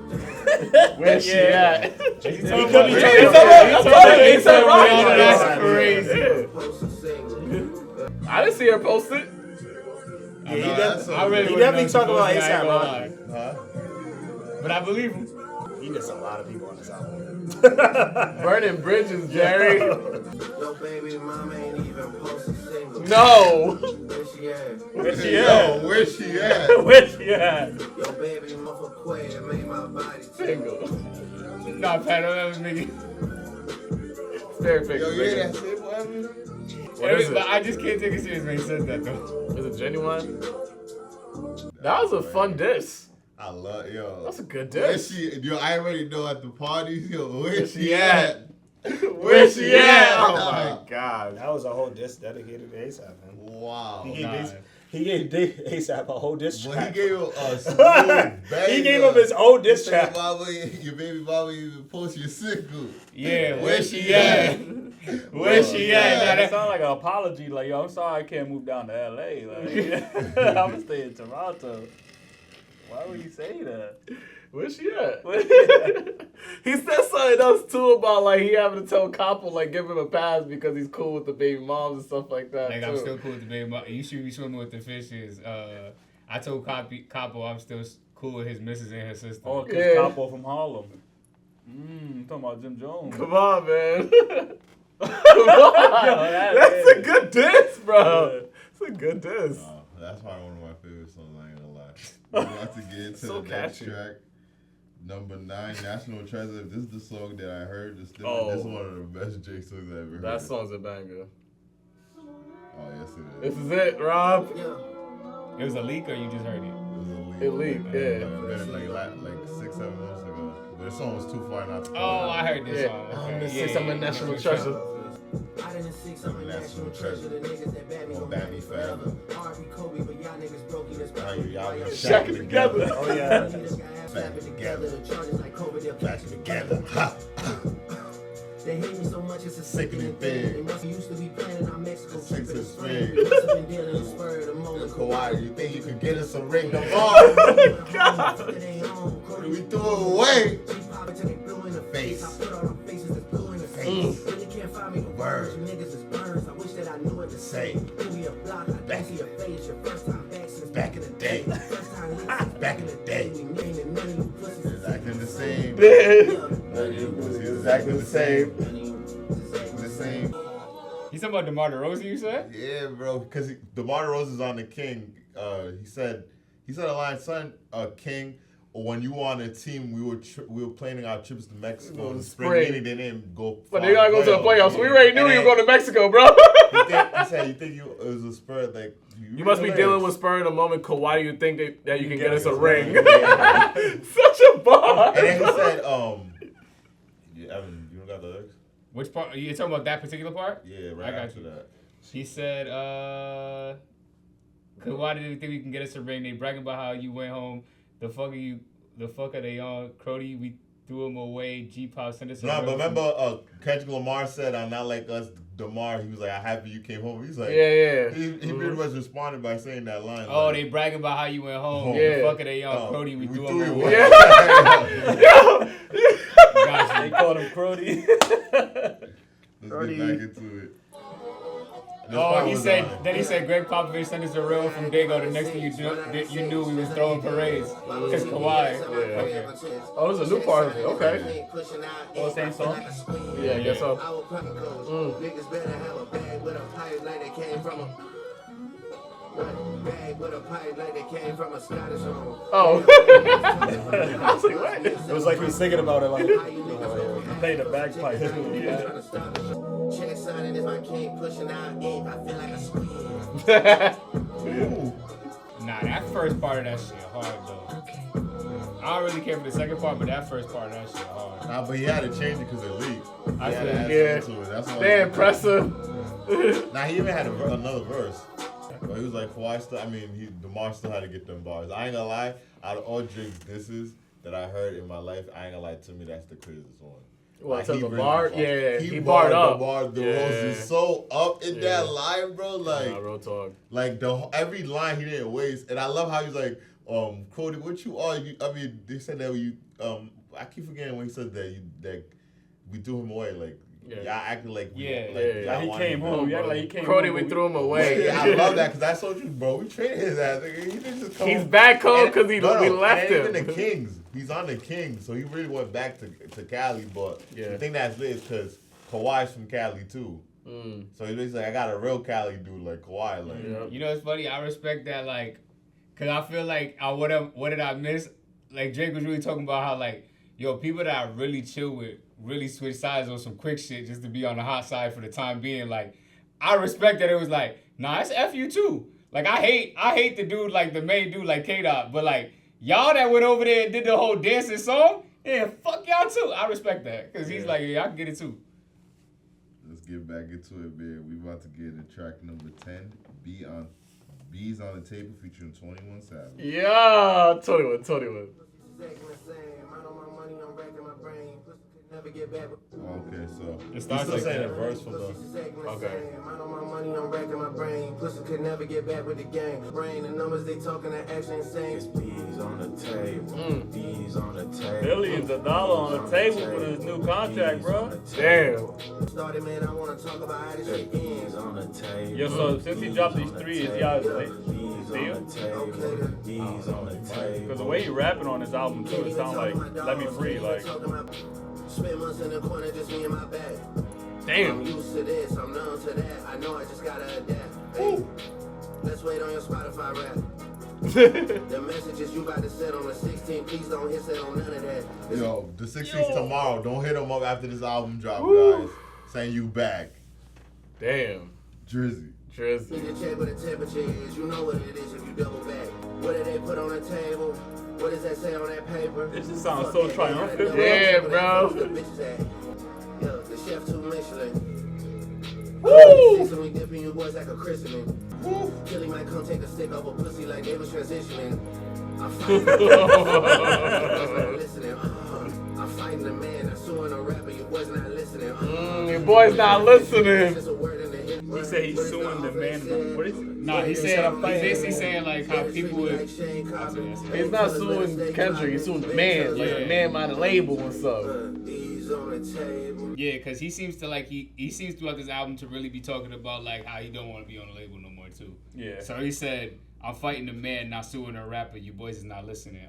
Where she at? He could be A$AP Rocky. That's crazy. Post a single. I didn't see her post it. I definitely talk about A$AP Rocky. huh? But I believe him. He did a lot of people on this album. Burning bridges, Jerry. Your baby mama ain't even post a single. No. Where she at? Where she Yo, at? where she at? Where she at? Your baby mother quay and made my body Single. Nah, Pat, that was me. Very fake. Yo, you hear that shit, boy? What is But it? I just can't take it serious when he said that, though. Is it genuine? That was a fun diss. I love, yo. That's a good Where diss. she, yo, I already know at the parties, yo, where she she at? at? Where she at? Oh my god. That was a whole diss dedicated to A$AP, man. Wow. He gave A$AP a whole diss But track. he gave him a smooth banger. He gave him his own diss Your baby track. mama, your baby mama even post your single. Yeah, where she at? Where she at? Nah, That sound like an apology. Like, yo, I'm sorry I can't move down to LA. Like, I'm gonna stay in Toronto. Why would he say that? Where's she at? He said something else too about like he having to tell Capo like give him a pass because he's cool with the baby moms and stuff like that. Like too. I'm still cool with the baby mom. You should be swimming with the fishes. I told Capo I'm still cool with his missus and her sister. Oh, because Yeah. Capo from Harlem. Talking about Jim Jones. Come on, man. Come on. Yo, That's a good diss, bro. It's a good diss. That's probably one of my favorite songs, I ain't gonna lie. We're about to get into So the next catchy. track. Number 9, National Treasure. This is the song that I heard. This is one of the best Drake songs I ever heard. That song's a banger. Oh, yes, it is. This is it, Rob. It was a leak or you just heard it? It was a leak. It leaked, yeah. Like 6-7 months ago. But the song was too far not to come Oh, out. I heard this Yeah. song. I'm Okay. the six, I'm a national treasure. I didn't see some national treasure. The niggas that bad me Gon' gon' bad me forever. R.I.P. Kobe, but y'all niggas broke it. Y'all got Shacking together. Oh, yeah. Slapping together. The charges like COVID, they'll catch me Together. Ha! They hate me so much, it's a Sickening sickening thing. thing. They must used to be planning on Mexico trip in the Six spring. is We must have been dealing with spur of the moment. Kawhi, you think you could get us a ring tomorrow? God. It ain't home. We threw it away. G-pop until they blew in the Face. face. I put all our faces that's blue in the face. Really can't find me the words. You niggas is burns. I wish that I knew what to say. Give me a block. I don't see your face. Your first time back since Back in the day. First time since Back in the day. We naming many pussies. It's acting the same. Yeah. It's exactly the same. The same. You talking about DeMar DeRozan, you said? Yeah, bro. Because DeMar DeRozan's on the King. He said a line, son, King. When you were on a team, we were planning our trips to Mexico in the spring. Meaning they didn't go. But they gotta go to the playoffs. So we already knew you were going to Mexico, bro. He said, "You think it was a spur? Like You must be dealing with Spur in the moment. Kawhi, do you think that you can get us a us a ring? ring. Such a bar. And then he said, Evan, you don't got the lyrics? Which part? You talking about that particular part? Yeah, I right got after you. that. He said, cause why did they think we can get us a ring? They bragging about how you went home. The fuck are they on? Crody, we threw him away. G-Pop sent us a No, ring. but remember, Kendrick Lamar said, "I'm not like us." DeMar, he was like, "I'm happy you came home." He's like, Yeah. He pretty much responded by saying that line. Oh, like, they bragging about how you went home. Yeah. The fuck are they on? Crody, we threw him you away. Yeah. Got They you. called him Crody. Let's get back into it. This Oh, part he was said. on. Then he said, Greg Popovich sent us a reel from Dago. The next thing you knew, we was throwing parades. Cause Kawhi. Okay. Oh, this is a new part of it. Okay. Oh, same song? Yeah, I guess so. Niggas better have a bag with a pipe like they came from a bag with a pipe like they came from a Scottish home. Oh. I was like, what? It was like he was thinking about it, like, play the bagpipe. Yeah. Check signing if I can't pushing out if I feel like a squeeze. Nah, that first part of that shit hard though. I don't really care for the second part, but that first part of that shit hard. Nah, but he had to change it because it leaked. I He had to feel- add yeah. something to it. That's why. They impressive. Nah, he even had another verse. But he was like, Kawhi still, DeMar still had to get them bars. I ain't gonna lie, out of all Drake's disses that I heard in my life, I ain't gonna lie, to me, that's the craziest one. What, Like, to he the really bar? fucked. Yeah, He he barred barred up. The bar, the Yeah. rose is so up in Yeah. that line, bro. Like, Nah, real talk. like every line he didn't waste. And I love how he's like, Cody, what you are? They said that you, I keep forgetting when he said that we threw him away. Like, Yeah. y'all acted like Yeah. y'all He wanted came him. home. Yeah, like he came Crody, home. we threw him away. Yeah, I love that because I told you, bro. We traded his ass. Nigga. He didn't just come He's home. back home And- because we left and him. even the Kings. He's on the Kings, so he really went back to Cali. But Yeah. the thing that's lit is because Kawhi's from Cali too. So he's basically like, I got a real Cali dude like Kawhi. Like, Yeah. You know what's funny? I respect that, like, cause I feel like what did I miss? Like Drake was really talking about how like, yo, people that I really chill with really switch sides on some quick shit just to be on the hot side for the time being. Like, I respect that it was like, nah, it's F you too. Like I hate the dude like the main dude like K-Dot, but like y'all that went over there and did the whole dancing song, yeah, fuck y'all too. I respect that because he's like, yeah, I can get it too. let's get back into it, man. We about to get into track number 10. B's on the Table featuring 21 Savage. Yeah, 21. Okay, so It he's starts still like saying that. a verse for the. Okay. could never get back with the gang. Brain and numbers, they talking and action insane. It's B's on the table. B's on the table. Billions of dollars on the table for this new contract, bro. Damn. Started, man, I wanna talk about how this shit ends. On the table. Yo, so since he dropped these 3, is he out of B's on the table. B's on the table. Because the way he rapping on this album too, it sounds like Let Me Free, like. Spent months in the corner, just me and my bag. Damn. I'm used to this, I'm numb to that. I know I just gotta adapt. Hey, let's wait on your Spotify rap. The messages you about to set on the 16th, please don't hit set on none of that. Yo, the 16th tomorrow. Don't hit him up after this album drop, guys. Saying you back. Damn. Drizzy. Drizzy. Need to check what the temperature is. You know what it is if you double back. What did they put on the table? What does that say on that paper? This just sounds so triumphant. Yeah, bro. Yo, the chef to Michelin. Woo! So we dipping you boys like a christening. Killy might come take a stick off a pussy like they was transitioning. I'm fighting listening. I'm fighting the man. I'm suing a rapper. You boys not listening. Your boy's not listening. Just a word in the hip. He said he's suing the man. What is it? Nah, he said he's basically saying like how people would. He's not suing Kendrick, he's suing the man. Like the man might have label and stuff. Yeah, because he seems to like he seems throughout this album to really be talking about like how he don't want to be on the label no more too. Yeah. So he said, "I'm fighting the man, not suing a rapper. You boys is not listening."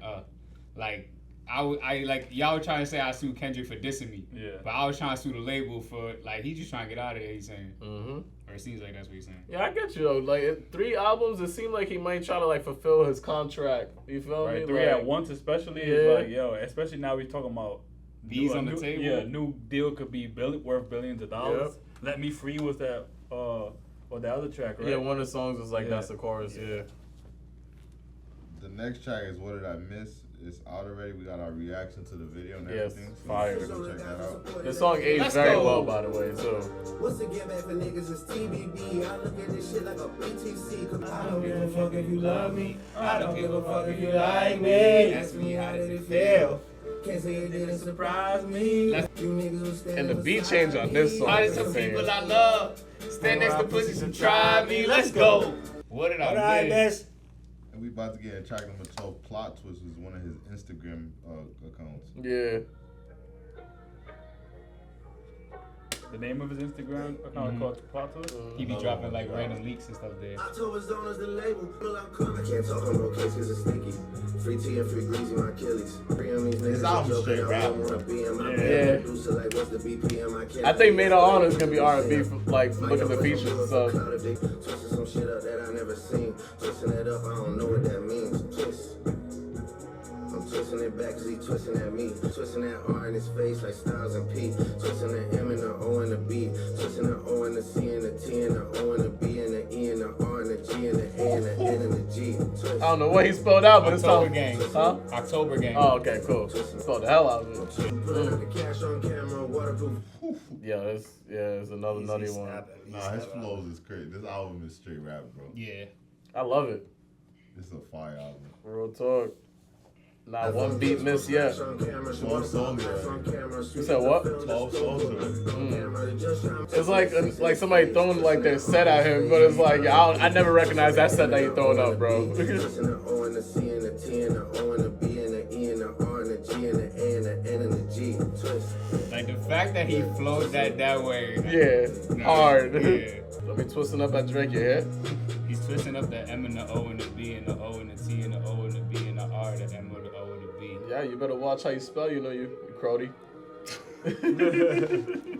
Like I like y'all were trying to say I sued Kendrick for dissing me. Yeah. But I was trying to sue the label for like he's just trying to get out of there. He's saying, Mm-hmm. or it seems like that's what he's saying. Yeah, I get you though. Like 3 albums, it seemed like he might try to like fulfill his contract. You feel me? Right, 3 like, at once especially Yeah. is like, yo, especially now we're talking about B's new- on the new- table? Yeah, new deal could be worth billions of dollars. Yep. Let Me Free was that or the other track, right? Yeah, one of the songs was like Yeah. that's the chorus. Yeah. The next track is What Did I Miss? It's out already. We got our reaction to the video and Yes, everything. So fire. go check that out. The song aged Let's very go. well, by the way. So What's the get back for niggas? It's TBD. I look at this shit like a BTC. Cause I don't give a fuck if you love me. I don't give a fuck if you like me. Ask me how did it feel. can't say it didn't Surprise me. You niggas was standing and the beat beside change on this me. song. All is these some insane. people I love. Stand next to pussies who try me. Let's go. What did What I I miss? miss? And we about to get into track number 12. Plot Twist was one of his Instagram accounts. Yeah. The name of his Instagram account called Plot Twist. He be dropping like random leaks and stuff there. October's on us the label, pull out come. I can't talk on no case cause it's sticky. Free tea and free greasy, my Achilles. Free on these His niggas, album's joking, straight I rap, don't wanna be in my Yeah. bed. Producer like what's the BPM, I can't. I think Made of Honor is gonna be R&B, like look at the features and stuff. Twisting some shit up that I never seen. Twisting it up, I don't know what that means. Twist. I'm twisting it back cause he twisting at me. Twisting that R in his face like Styles and P. Twisting the M and the O and the B. Twisting the O and the C and the T and the O and the B and the E and the R and the G and the A and the N and the G. Twist. I don't know what he spelled out, but it's October all Gang. Huh? October Gang. Oh, okay, cool. Spelled the hell out of it. Pulling out the cash on camera, waterproof. Yeah, it's another nutty one. Nah, his flows is crazy. This album is straight rap, bro. Yeah. I love it. It's a fire album. Real talk. Not one beat missed yet. 12 songs You said what? 12 songs already. It's like somebody throwing like their set at him, but it's like I never recognize that set that you throwing up, bro. Twisting the O and the C and the T and the O and the B and the E and the R and the G and the A and the N and the G. Twist. Like the fact that he flowed that way. Yeah, hard. Yeah. Let me twisting up at Drake, your head. He's twisting up the M and the O and the B and the O and the T and the O and the B and the R, the M and the O and the B. Yeah, you better watch how you spell. You know you crody.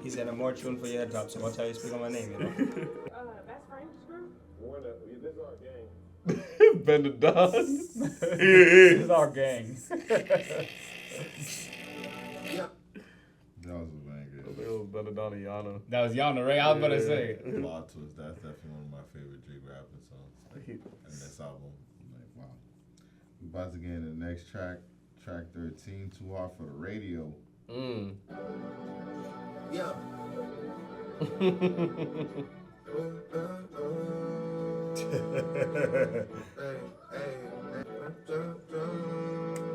He said I'm more tuned for your head drop, so watch how you speak on my name, you know. Best friends group? Ben the Don. This is our gang. That was a banger. It was Ben the Don and Yana. That was Yana, right? I was about to say. Plot Twist, that's definitely one of my favorite Drake rapping songs. And this album, I'm like, wow. We about to get into the next track, track 13, Too Hard for the Radio. Yeah.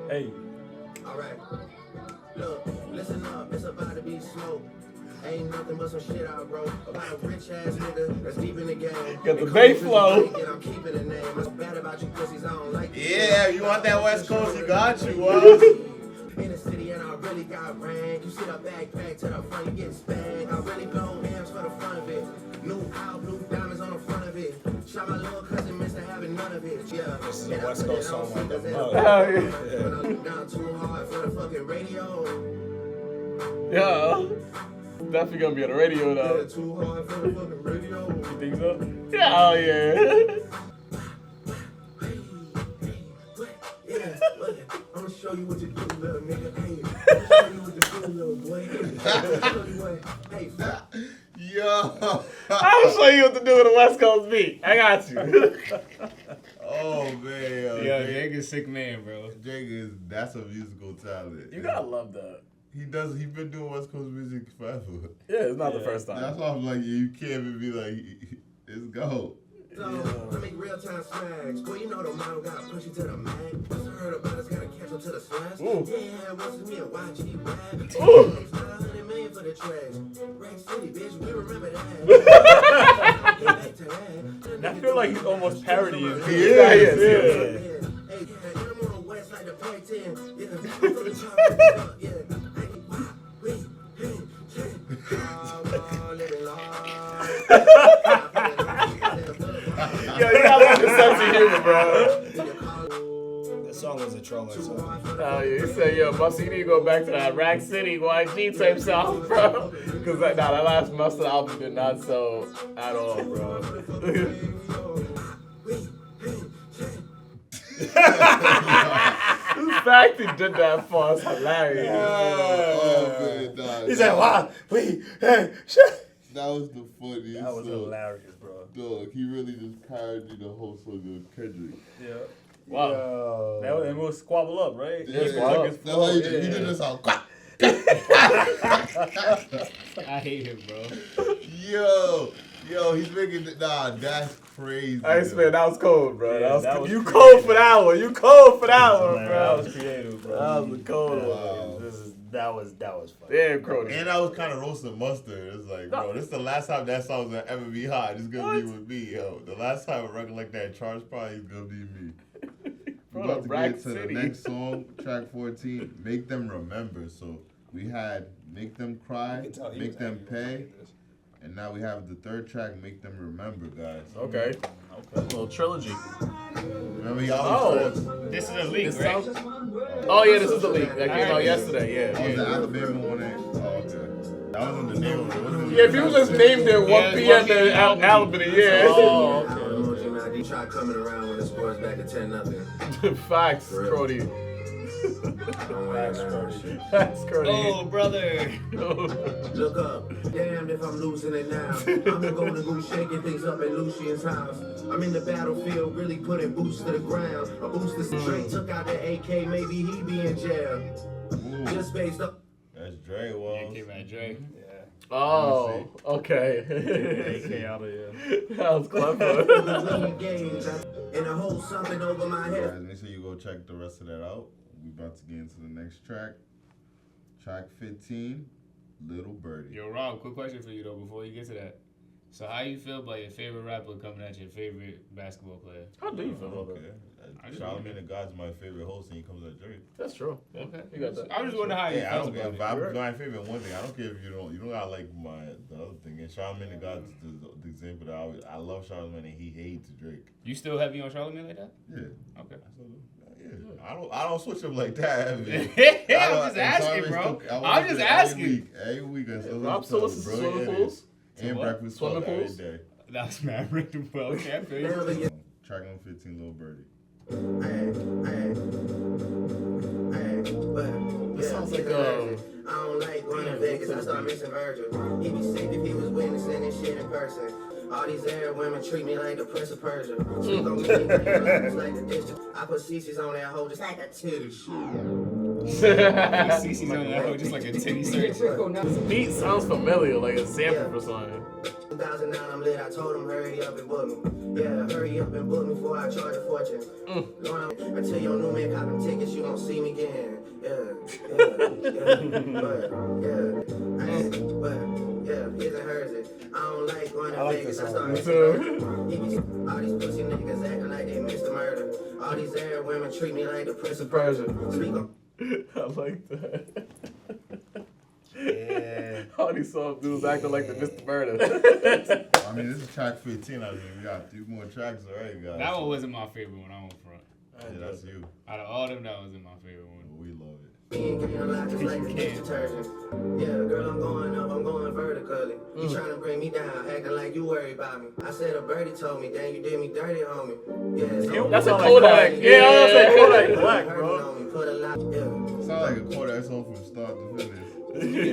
Hey. Alright. Look, listen up, it's about to be smoke. Ain't nothing but some shit I wrote about a rich ass nigga that's deep in the game. Got the bass flow. I'm keeping the name. What's bad about you pussies? I don't like you. Yeah, you want that West Coast? You got you, Waz. In the city and I really got rank. You see the backpack to the front, you get spanked. I really blow hands for the front of it. New out, new diamonds on the front of it. Shot my little cousin, Mr. having none of it. Yeah. This is a West Coast song like that. Hell yeah. When I look down too hard for the fucking radio. Yeah. Definitely gonna be on the radio though. Yeah, too hard for the fucking radio. You think so? Yeah, oh yeah. Yeah, look, I'm gonna show you what you do, little nigga. Hey, I'm gonna show you what you do, little boy. I'm gonna show you what. Hey, fuck. Yo. I'll show you what to do with a West Coast beat. I got you. Oh man. Yo, Jake is sick man, bro. Jake that's a musical talent. You gotta love that. He's been doing West Coast music forever. Yeah, it's not the first time. That's why I'm like, you can't even be like, let's go. So, I make real time smags. Boy, you know the model gotta push you to the max. What's heard about us gotta catch up to the slash. Ooh. Yeah, what's me a YG rap? Ooh. It's not 100 million for the trash. Rack City, bitch, we remember that. Get back to that. I feel like he's almost parodying. He Yeah, is. he is. Hey, yeah, I'm on the west like the Pac-10. Yeah, I'm from the top. Yeah, hey, we, hey, living large. Yo, you gotta love the sense of humor, bro. This song was a troller song. Oh yeah, he said, yo, Buster, you need to go back to that Rack City YG type sound, bro. Cause that last Mustard album did not sell at all, bro. The fact he did that for us hilarious. Oh man, nah, He said, "Wow, wait, hey, shit." that was the funniest. That was song. hilarious, bro. Dog, he really just parodied the whole song of Kendrick. Yeah. Wow. That was, and we'll squabble up, right? Yeah, squabble that's how he did. He did this all. I hate him, bro. Yo, he's making that's crazy. Iceman, that was cold, bro. Yeah, that that was was you creative. cold for that one. You cold for that one, That bro. was creative, bro. That was a cold Wow. one. That was funny. Damn, Crody. And I was kind of roasting mustard. It's like, bro, this is the last time that song's gonna ever be hot. It's gonna be with me, yo. The last time a record like that charged probably is gonna be me. We're Bro, about to Rack get to City. the next song, track 14, Make Them Remember. So we had Make Them Cry, can tell he Make was Them angry when he Pay, did this. and now we have the third track, Make Them Remember, guys. Okay. A little trilogy. Remember y'all? Oh. This is a leak, This right? sounds. Oh yeah, this is the leak that came out yesterday. That was Yeah. the Alabama one. Oh, okay. That was on the name of it. Wasn't it? Yeah, people just named it 1 Yeah, p.m. 1 p.m. in Albany. Yeah. Oh, okay. Emoji, try coming around when the score's back at 10-0. Facts, Crody. Don't worry about it. Facts, Crody. Oh, brother. Look up. Damned if I'm losing it now. I'm the golden goose shaking things up at Lucian's house. I'm in the battlefield, really putting boots to the ground. A booster straight took out the AK, maybe he be in jail. Ooh, Just based up. that's Dre. Yeah, Well, came at Dre. Oh, okay. AK out of here. That was clever. Engaged. And a whole something over my head. guys, make sure you go check the rest of that out. We about to get into the next track. Track 15, Little Birdie. Yo, Rob, quick question for you though before you get to that. So how you feel about your favorite rapper coming at your favorite basketball player? How do you feel about Okay. that? Charlamagne the God's my favorite host, and he comes at Drake. That's true. Yeah, Okay. you got that. I was just wondering how you Yeah, I felt don't care. about If it. I'm my favorite one thing, I don't care if you don't gotta like the other thing. And Charlamagne the God's the example that I love Charlamagne, and he hates Drake. You still heavy on Charlamagne like that? Yeah. Okay. Yeah. I don't switch up like that. I mean, Yeah, I'm just asking, bro. I'm just asking. Every week I still Rob still listens to Swimming Pools? and what? Breakfast Swimming Club every Pools? day. That's mad random, bro. Okay, I feel you. Track number 15, Little Birdie. This sounds like I don't like going to Vegas. I start missing Virgil. He'd be sick if he was witnessing this shit in person. All these Arab women treat me like the Prince of Persia. She gon' be like the district. I put CC's on that hoe just like a titty. CC's on that hoe just like a titty search. This beat sounds familiar, like a sample for something. 2009, I'm lit. I told him hurry up and book me. Yeah, hurry up and book me before I charge a fortune. Until your new man cop them tickets, you won't see me again. Yeah. Yeah, his and hers. I don't like going to I like Vegas. this I song. started all these pussy niggas acting like they missed the murder. All these Arab women treat me like the Prince of Persia. Speak up. I like that. Yeah. All these soft dudes acting like the Mr. Murder. I mean, this is track 15. I mean, we got 3 more tracks already, guys. That one wasn't my favorite one. I won't front. Yeah, that's you. Out of all of them, that wasn't my favorite one. We love it. Like the dish detergent. Yeah, girl, I'm going up, I'm going vertically. You trying to bring me down, acting like you worry about me. I said a birdie told me, damn, you did me dirty, homie. Yeah, so That's a Kodak. Yeah, I was saying Kodak Black, bro. Put a lot, yeah. Sound like a Kodak song from start to finish.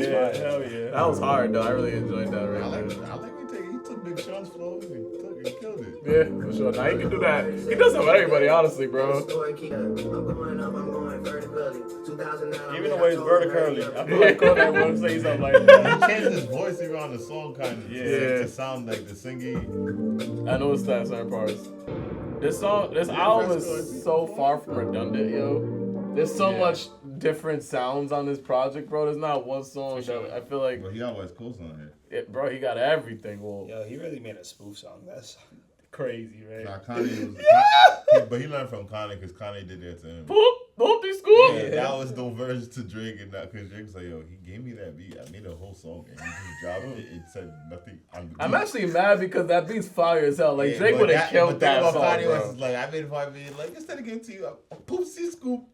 Yeah, hell yeah. That was hard though. I really enjoyed that right I like there. he took big shots for those and killed it. Yeah, for sure. Now he can do that. He does it with everybody, honestly, bro. I'm going up, I'm going vertically. 2009. Even the way it's vertically, I feel like Kodak would say something like He that. changed his voice even on the song kind of to sound like the singing. I noticed that certain parts. This album is so far from redundant, yo. There's so much different sounds on this project, bro. There's not one song that I feel like. But he always coast on here. Bro, he got everything. Well, Yo, he really made a spoof song. That's Crazy, right? Nah, Kanye was, but he learned from Kanye because Kanye did that to him. Boop, they school. Yeah, that was no version to Drake and that because Drake's like, yo, he gave me that beat. I made a whole song and he just dropped it. It said nothing on the beat. I'm actually mad because that beat's fire as hell. Like Yeah, Drake but would have killed that about song, Kanye bro. West is like, I made it for me. Like, instead of getting to you, poopsie scoop,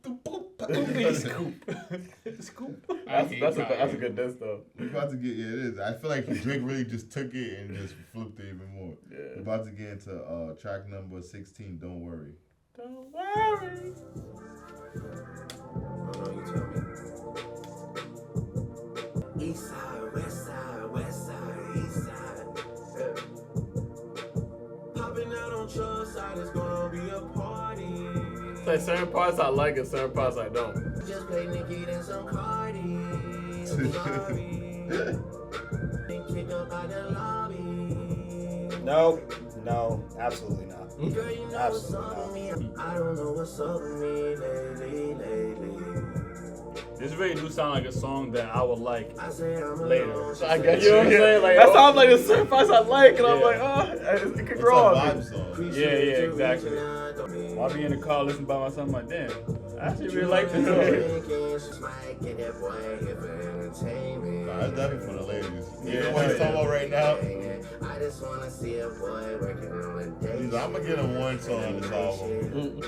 Scoop. That's a good diss though. We're about to get, it is. I feel like Drake really just took it and just flipped it even more. Yeah. We're about to get into track number 16, Don't Worry. Don't worry. East side, west side, east side. Yeah. Popping out on your side, it's gonna be a party. Like certain parts I like and certain parts I don't. Just play Nicki and some Cardi. Sorry. And kick up out the lobby. No, absolutely not. Girl, you know what's up with me. I don't know what's up with me lately. This really do sound like a song that I would like I say I'm later. alone. I get You know what I'm saying? Like, that sounds like the certain parts I like, and I'm Yeah. like, it could It's grow a on me. vibe song. Yeah, exactly. I'll be in the car listening by myself, I'm like, damn, I actually really like this song. Nah, it's definitely for the ladies. You know what he's talking about right now? I just wanna see a boy working on a day. I'm gonna get him one song on this album.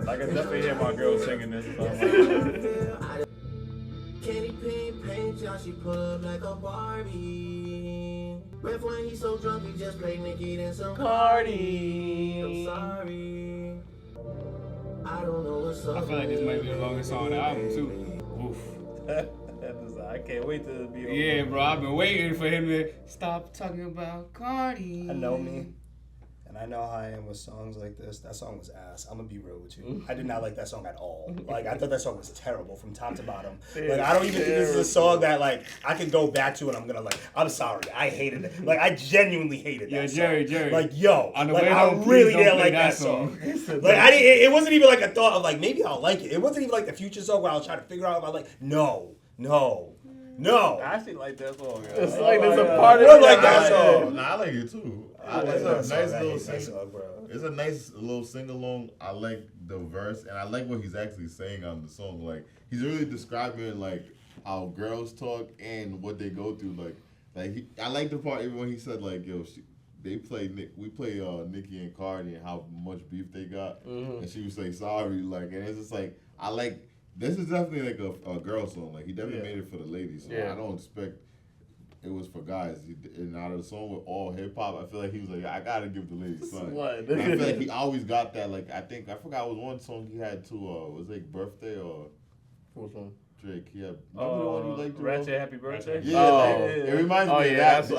Like, I definitely hear my girl singing this. So I'm like, Candy paint, y'all, she pull up like a Barbie. Ref when he's so drunk, he just play Nicki and some Cardi. I'm sorry. I don't know what's up. I feel like this might be the longest song on the album, too. Oof. I can't wait to be over. Yeah, bro, I've been waiting for him to stop talking about Cardi. I know me, and I know how I am with songs like this. That song was ass. I'm gonna be real with you. I did not like that song at all. Like, I thought that song was terrible from top to bottom. Like, I don't even think this is a song that, like, I can go back to and I'm gonna, like, I'm sorry, I hated it. Like, I genuinely hated that song. Jerry. Like, yo, On the like, way I home, really please don't didn't play like that that song. song. Like, I didn't, it wasn't even like a thought of, like, maybe I'll like it. It wasn't even like the Future song where I was trying to figure out if I like, no. I actually like that song. Yo. It's like there's a I part of really it like that that I song. Nah, I like it too. It's a nice little sing. It's a nice little sing along. I like the verse and I like what he's actually saying on the song. Like he's really describing like how girls talk and what they go through. I like the part even when he said like, yo, we play Nicki and Cardi and how much beef they got, and she would say sorry. Like, and it's just like I like. This is definitely like a girl song. Like he definitely made it for the ladies. So I don't expect it was for guys. And out of the song with all hip hop, I feel like he was like, I gotta give the ladies something. And I feel like he always got that. Like I forgot it was one song he had too. Was it Birthday or Which one? Drake? He had the one you liked. Ratchet Happy Birthday. Yeah, it reminds me of that.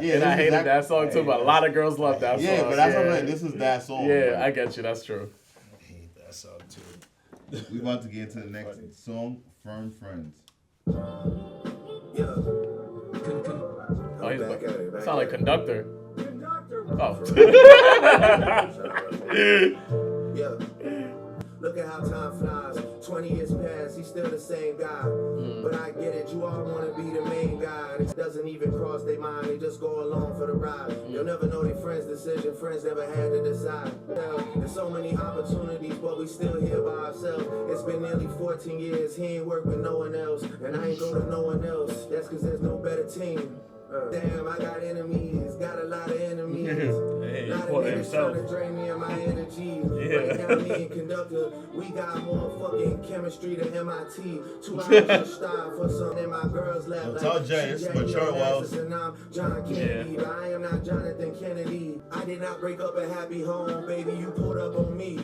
And I hated that song too, but a lot of girls love that song. Yeah, but that's what I'm saying. This is that song. Yeah, I get you. That's true. I hate that song too. We about to get into the next song, Firm Friends. Oh, he's sound like Conductor. Oh. Yeah. Look at how time flies. 20 years past, he's still the same guy. But I get it, you all want to be the main guy. It doesn't doesn't even cross their mind. They just go along for the ride. You'll never know their friends' decision. Friends never had to decide. There's so many opportunities, but we still here by ourselves. It's been nearly 14 years. He ain't work with no one else, and I ain't go to no one else. That's cause there's no better team. Damn, I got enemies, got a lot of enemies. Hey, Lot of for niggas himself. trying to drain me of my energy. Yeah. Right now, me and Conductor, we got more fucking chemistry than MIT. 2 hours to style for some in my girls lap. Well, tell Jay, it's mature well. And I'm John Kennedy, but I am not Jonathan Kennedy. I did not break up a happy home, baby. You pulled up on me.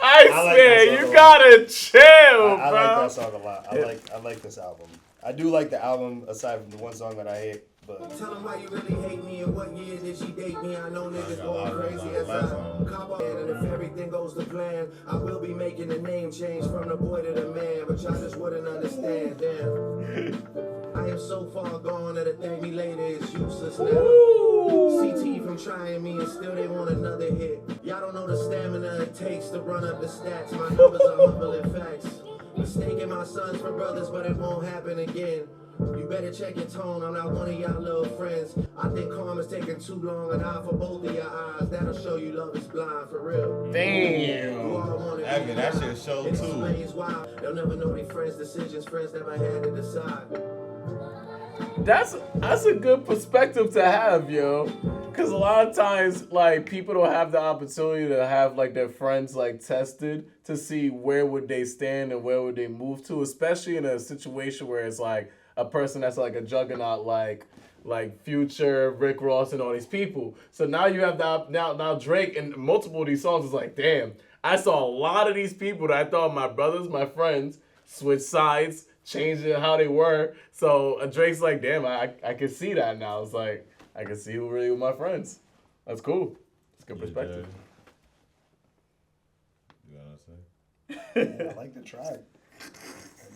Iceman, you gotta chill, I bro. like that song a lot. I like this album. I do like the album aside from the one song that I hate. But Tell them why you really hate me and what year did she date me. I know niggas got a lot going of crazy those as on I cop up. And if everything goes to plan, I will be making a name change from the boy to the man. But y'all just wouldn't understand. Damn. I am so far gone that a thank me later is useless now. CT from trying me and still they want another hit. Y'all don't know the stamina it takes to run up the stats. My numbers are humbling facts. Mistaking my sons for brothers, but it won't happen again. You better check your tone, I'm not one of y'all little friends. I think karma's taking too long, an eye for both of your eyes. That'll show you love is blind, for real. Damn. You all wanna Evan, be that blind. shit show It too. explains why they'll never know their friends' decisions, friends never had to decide. That's a good perspective to have, yo. Cause a lot of times, like, people don't have the opportunity to have like their friends like tested to see where would they stand and where would they move to, especially in a situation where it's like a person that's like a juggernaut, like Future, Rick Ross, and all these people. So now you have now Drake and multiple of these songs is like, damn, I saw a lot of these people that I thought my brothers, my friends, switch sides, changed it how they were. So Drake's like, damn, I can see that now. It's like, I can see who really were my friends. That's cool. It's good perspective. You know what I'm saying? I like the track.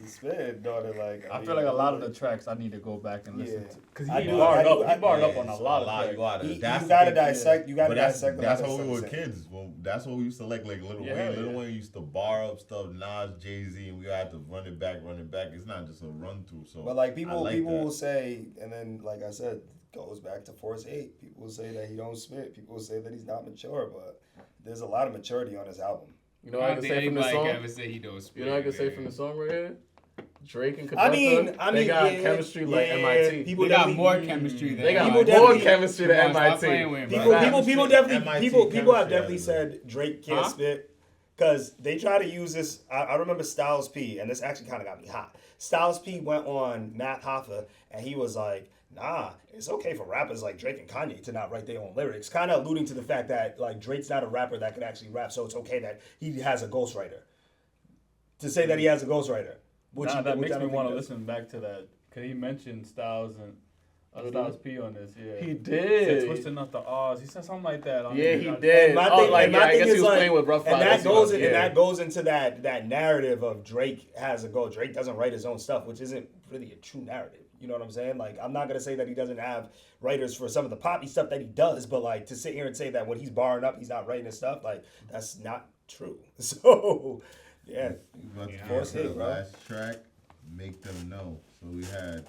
He spit, daughter. Like I feel like a lot of the tracks I need to go back and listen to. Because I he do, barred I do, up. I He barred do. up on a lot of tracks. You gotta, You that's gotta the- dissect. You gotta But that's dissect. that's a lot how of we were stuff he said. kids. Well, that's what we used to like Little Yeah, Wayne. Little yeah. Wayne used to bar up stuff, Nas, Jay-Z, and we had to run it back. It's not just a run through. So, But like people that. will say, and then like I said, goes back to Force 8. People will say that he don't spit. People will say that he's not mature, but there's a lot of maturity on this album. You know what I can say from the song? Ever say he don't speak, You know what I can say from the song right here? Drake and I Conductor, mean, they got yeah, chemistry like yeah, MIT. people They got definitely- more chemistry than They got People more definitely- chemistry than Come on, stop MIT. playing with him, bro. People MIT definitely people have chemistry, definitely yeah. said Drake can't Huh? spit because they try to use this. I remember Styles P, and this actually kind of got me hot. Styles P went on Matt Hoffa, and he was like, "Nah, it's okay for rappers like Drake and Kanye to not write their own lyrics," kind of alluding to the fact that like Drake's not a rapper that can actually rap, so it's okay that he has a ghostwriter. To say that he has a ghostwriter, That makes I me don't want to think does. listen back to that. Because he mentioned Styles and Styles P on this, yeah. He He said did. twisting up the R's. He said something like that. Yeah, he did. My Oh, thing, like, and yeah, my I thing guess he is was like, playing with Rough and Riders, that goes yeah. and that goes into that narrative of Drake has a goal. Drake doesn't write his own stuff, which isn't really a true narrative. You know what I'm saying? Like, I'm not gonna say that he doesn't have writers for some of the poppy stuff that he does, but like to sit here and say that when he's barring up, he's not writing his stuff, like that's not true. So, yeah, About to Force get to 8, the bro. last track, Make Them Know. So we had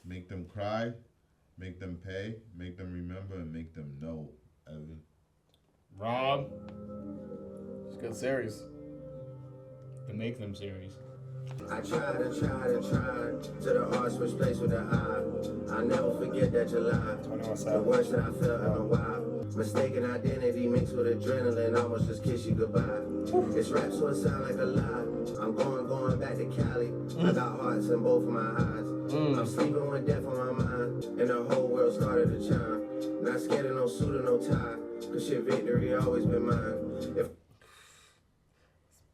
Make Them Cry, Make Them Pay, Make Them Remember, and Make Them Know. Evan. Rob, It's a good series. the Make Them series. I tried and tried and tried to the heart switch place with the eye. I never forget that you lied. 21 The Savage. worst that I felt in a while. Mistaken identity mixed with adrenaline, almost just kiss you goodbye. It's rap, so it sound like a lie. I'm going back to Cali. I got hearts in both of my eyes. I'm sleeping with death on my mind, and the whole world started to chime. Not scared of no suit or no tie, cause shit victory always been mine. If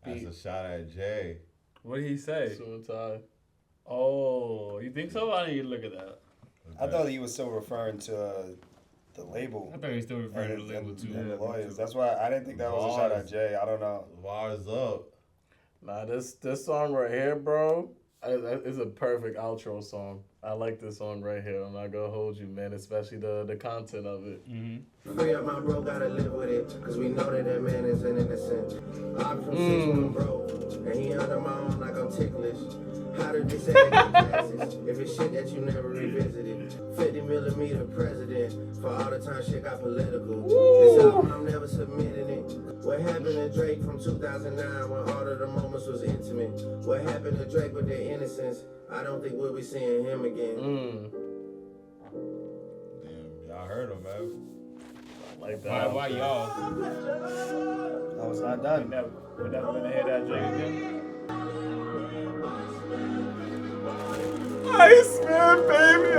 That's a shot at Jay. What did he say? Suicide. Oh, you think so? I need to look at that. I thought he was still referring to the label. I thought he was still referring to the label too. and the lawyers. That's why I didn't think that was a shot at Jay. I don't know. Bars up. Nah, this song right here, bro, is a perfect outro song. I like this song right here. I'm not gonna hold you, man, especially the content of it. Free up my bro, gotta live with it. Cause we know that that man is an innocent. I'm from 6'1", bro. And he under my own like I'm ticklish. How did they say they get passes? If it's shit that you never revisited. 50mm president. For all the time shit got political. This album, I'm never submitting it. What happened to Drake from 2009 when all of the moments was intimate? What happened to Drake with their innocence? I don't think we'll be seeing him again. Damn, y'all heard him, man. Like that. Why y'all? I was not done. We're never gonna hear that Drake again. Iceman, baby.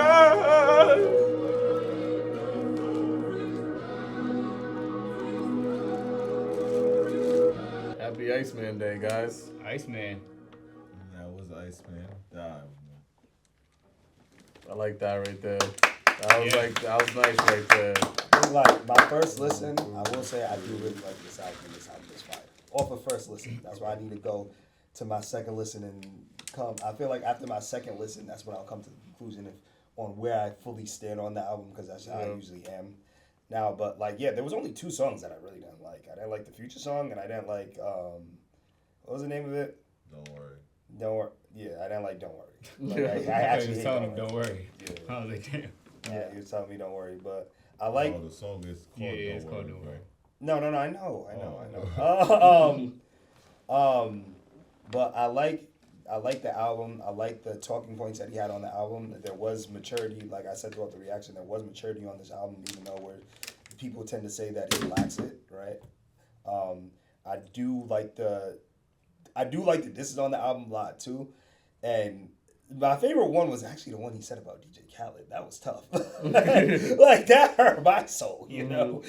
Happy Iceman Day, guys. Iceman. That was Iceman. Dive. I like that right there. That was nice right there. Like my first listen, I will say I do really like this album. This album is fire. Off of first listen, that's why I need to go to my second listen and come. I feel like after my second listen, that's when I'll come to the conclusion on where I fully stand on the album because that's how I usually am now. But like, yeah, there was only 2 songs that I really didn't like. I didn't like the Future song, and I didn't like what was the name of it? Don't worry. Don't worry. Yeah, I didn't like Don't Worry. Like, I I actually was hate telling him, don't worry. Yeah. I was like, damn. Yeah, he was telling me Don't Worry, but I like. Oh, the song is called Yeah, Don't it's Worry, called Don't bro. Worry. No, I know. But I like the album. I like the talking points that he had on the album. There was maturity, like I said throughout the reaction. There was maturity on this album, even though people tend to say that he lacks it, right? I do like the this is on the album a lot too, and my favorite one was actually the one he said about DJ Khaled. That was tough. Like that hurt my soul, you know.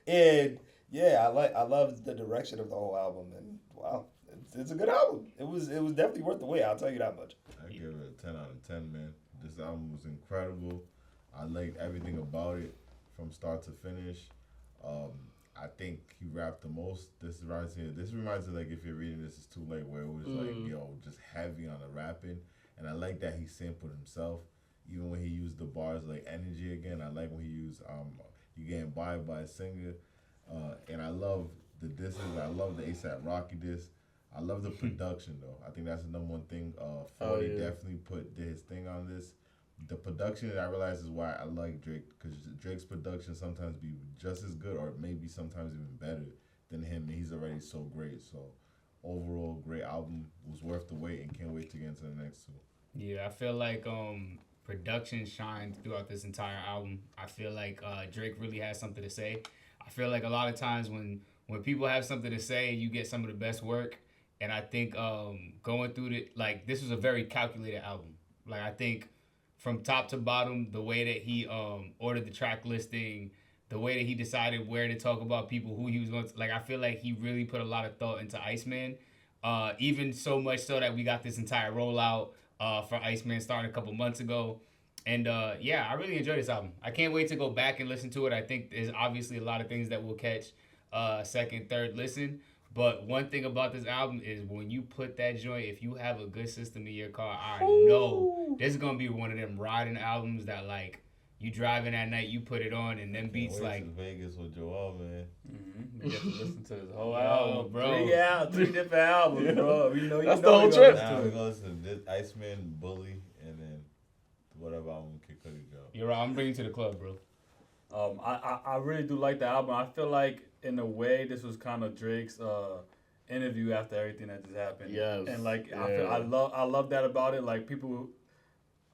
And yeah, I love the direction of the whole album, and wow, it's a good album. It was definitely worth the wait. I'll tell you that much. I give it a 10 out of 10, man. This album was incredible. I liked everything about it from start to finish. I think he rapped the most. This reminds me like if you're reading This Is Too Late, where it was like, just heavy on the rapping. And I like that he sampled himself. Even when he used the bars like energy again, I like when he used You Getting By a singer. And I love the disses. I love the A$AP Rocky diss. I love the production though. I think that's the number one thing. 40 definitely did his thing on this. The production, I realize, is why I like Drake, because Drake's production sometimes be just as good or maybe sometimes even better than him, and he's already so great. So overall, great album. Was worth the wait, and can't wait to get into the next 2. Yeah, I feel like production shined throughout this entire album. I feel like Drake really has something to say. I feel like a lot of times when people have something to say, you get some of the best work. And I think going through this was a very calculated album. Like, I think from top to bottom, the way that he ordered the track listing, the way that he decided where to talk about people, who he was going to, I feel like he really put a lot of thought into Iceman. Even so much so that we got this entire rollout for Iceman starting a couple months ago. And I really enjoyed this album. I can't wait to go back and listen to it. I think there's obviously a lot of things that we'll catch second, third listen. But one thing about this album is when you put that joint, if you have a good system in your car, I know this is going to be one of them riding albums that, you driving at night, you put it on, and them beats, Vegas with Joel, man. You get to listen to his whole Yo, album, bro. 3 different albums, bro. That's the whole trip. Now we're going to listen to this Iceman, Bully, and then whatever album Kid Cudi drop. You're right. I'm bringing you to the club, bro. I really do like the album. I feel like in a way this was kind of Drake's interview after everything that just happened. Yes. And I love that about it. Like people,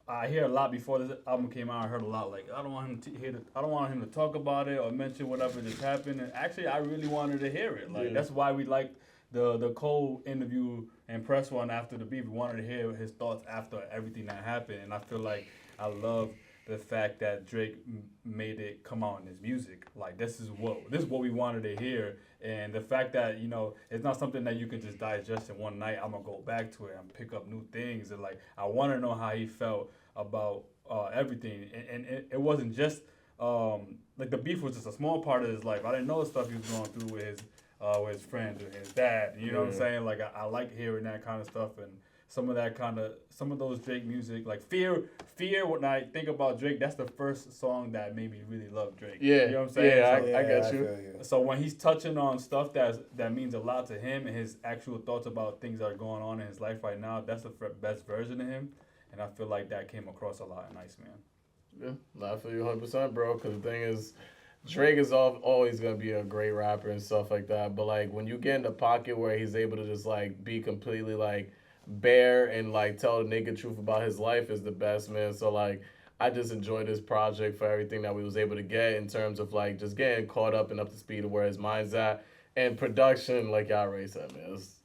I hear a lot before this album came out. I heard a lot I don't want him to talk about it or mention whatever just happened. And actually, I really wanted to hear it. That's why we liked the Cole interview and press one after the beef. We wanted to hear his thoughts after everything that happened. And I feel like I love the fact that Drake made it come out in his music. This is what we wanted to hear. And the fact that, it's not something that you can just digest in one night. I'm going to go back to it and pick up new things. And I want to know how he felt about everything. And it wasn't just, the beef was just a small part of his life. I didn't know the stuff he was going through with his friends and his dad. You know what I'm saying? I like hearing that kind of stuff. And some of those Drake music, like Fear. When I think about Drake, that's the first song that made me really love Drake. Yeah, you know what I'm saying? yeah, So, I get I you. feel you. so when he's touching on stuff that means a lot to him and his actual thoughts about things that are going on in his life right now, that's the best version of him, and I feel like that came across a lot in Iceman. Yeah, I feel you 100%, bro. Because the thing is, Drake is always gonna be a great rapper and stuff like that. But like when you get in the pocket where he's able to just like be completely like bare and like tell the naked truth about his life is the best, man. So like I just enjoyed this project for everything that we was able to get in terms of like just getting caught up and up to speed of where his mind's at. And production, like y'all already said, man, it's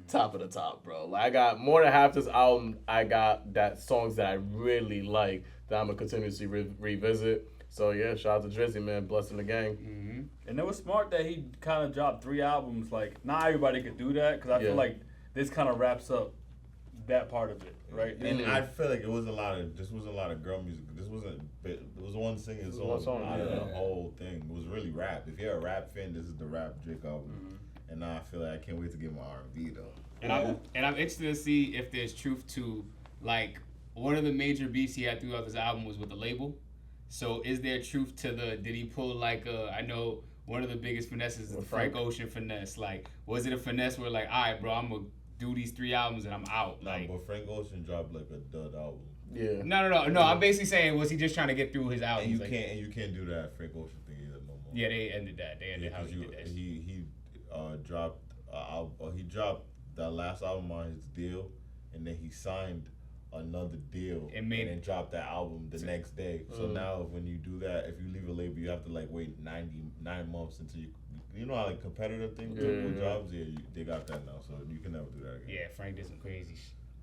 top of the top, bro. Like I got more than half this album. I got that songs that I really like that I'm gonna continuously revisit. So yeah, shout out to Drizzy, man, blessing the gang. Mm-hmm. And it was smart that he kind of dropped 3 albums. Like not everybody could do that because I feel like this kind of wraps up that part of it, right? And I feel like this was a lot of girl music. This wasn't. It was one singing song out of the whole thing. It was really rap. If you're a rap fan, this is the rap Drake album. Mm-hmm. And now I feel like I can't wait to get my R&B though. And I'm interested to see if there's truth to like one of the major beefs he had throughout this album was with the label. So is there truth to did he pull like I know one of the biggest finesses is the Frank Ocean finesse. Like, was it a finesse where like, all right, bro, I'm gonna do these 3 albums and I'm out? Like, but Frank Ocean dropped like a dud album. Yeah. No. I'm basically saying, was he just trying to get through his albums? And you can't do that Frank Ocean thing either no more. Yeah, they ended that. They ended how he did that. He dropped he dropped that last album on his deal, and then he signed another deal and then dropped that album the next day. So now when you do that, if you leave a label, you have to like wait 9 months until you know how like competitive thing with jobs. Yeah, they got that now, so you can never do that again. Yeah, Frank did some crazy.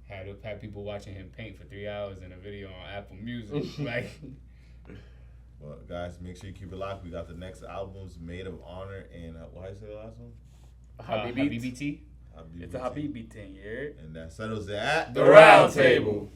Had people watching him paint for 3 hours in a video on Apple Music. Like, well, guys, make sure you keep it locked. We got the next albums, Made of Honor, and what did I say the last one? Habibi T. It's a Habibi thing, yeah. And that settles it at The Round Table.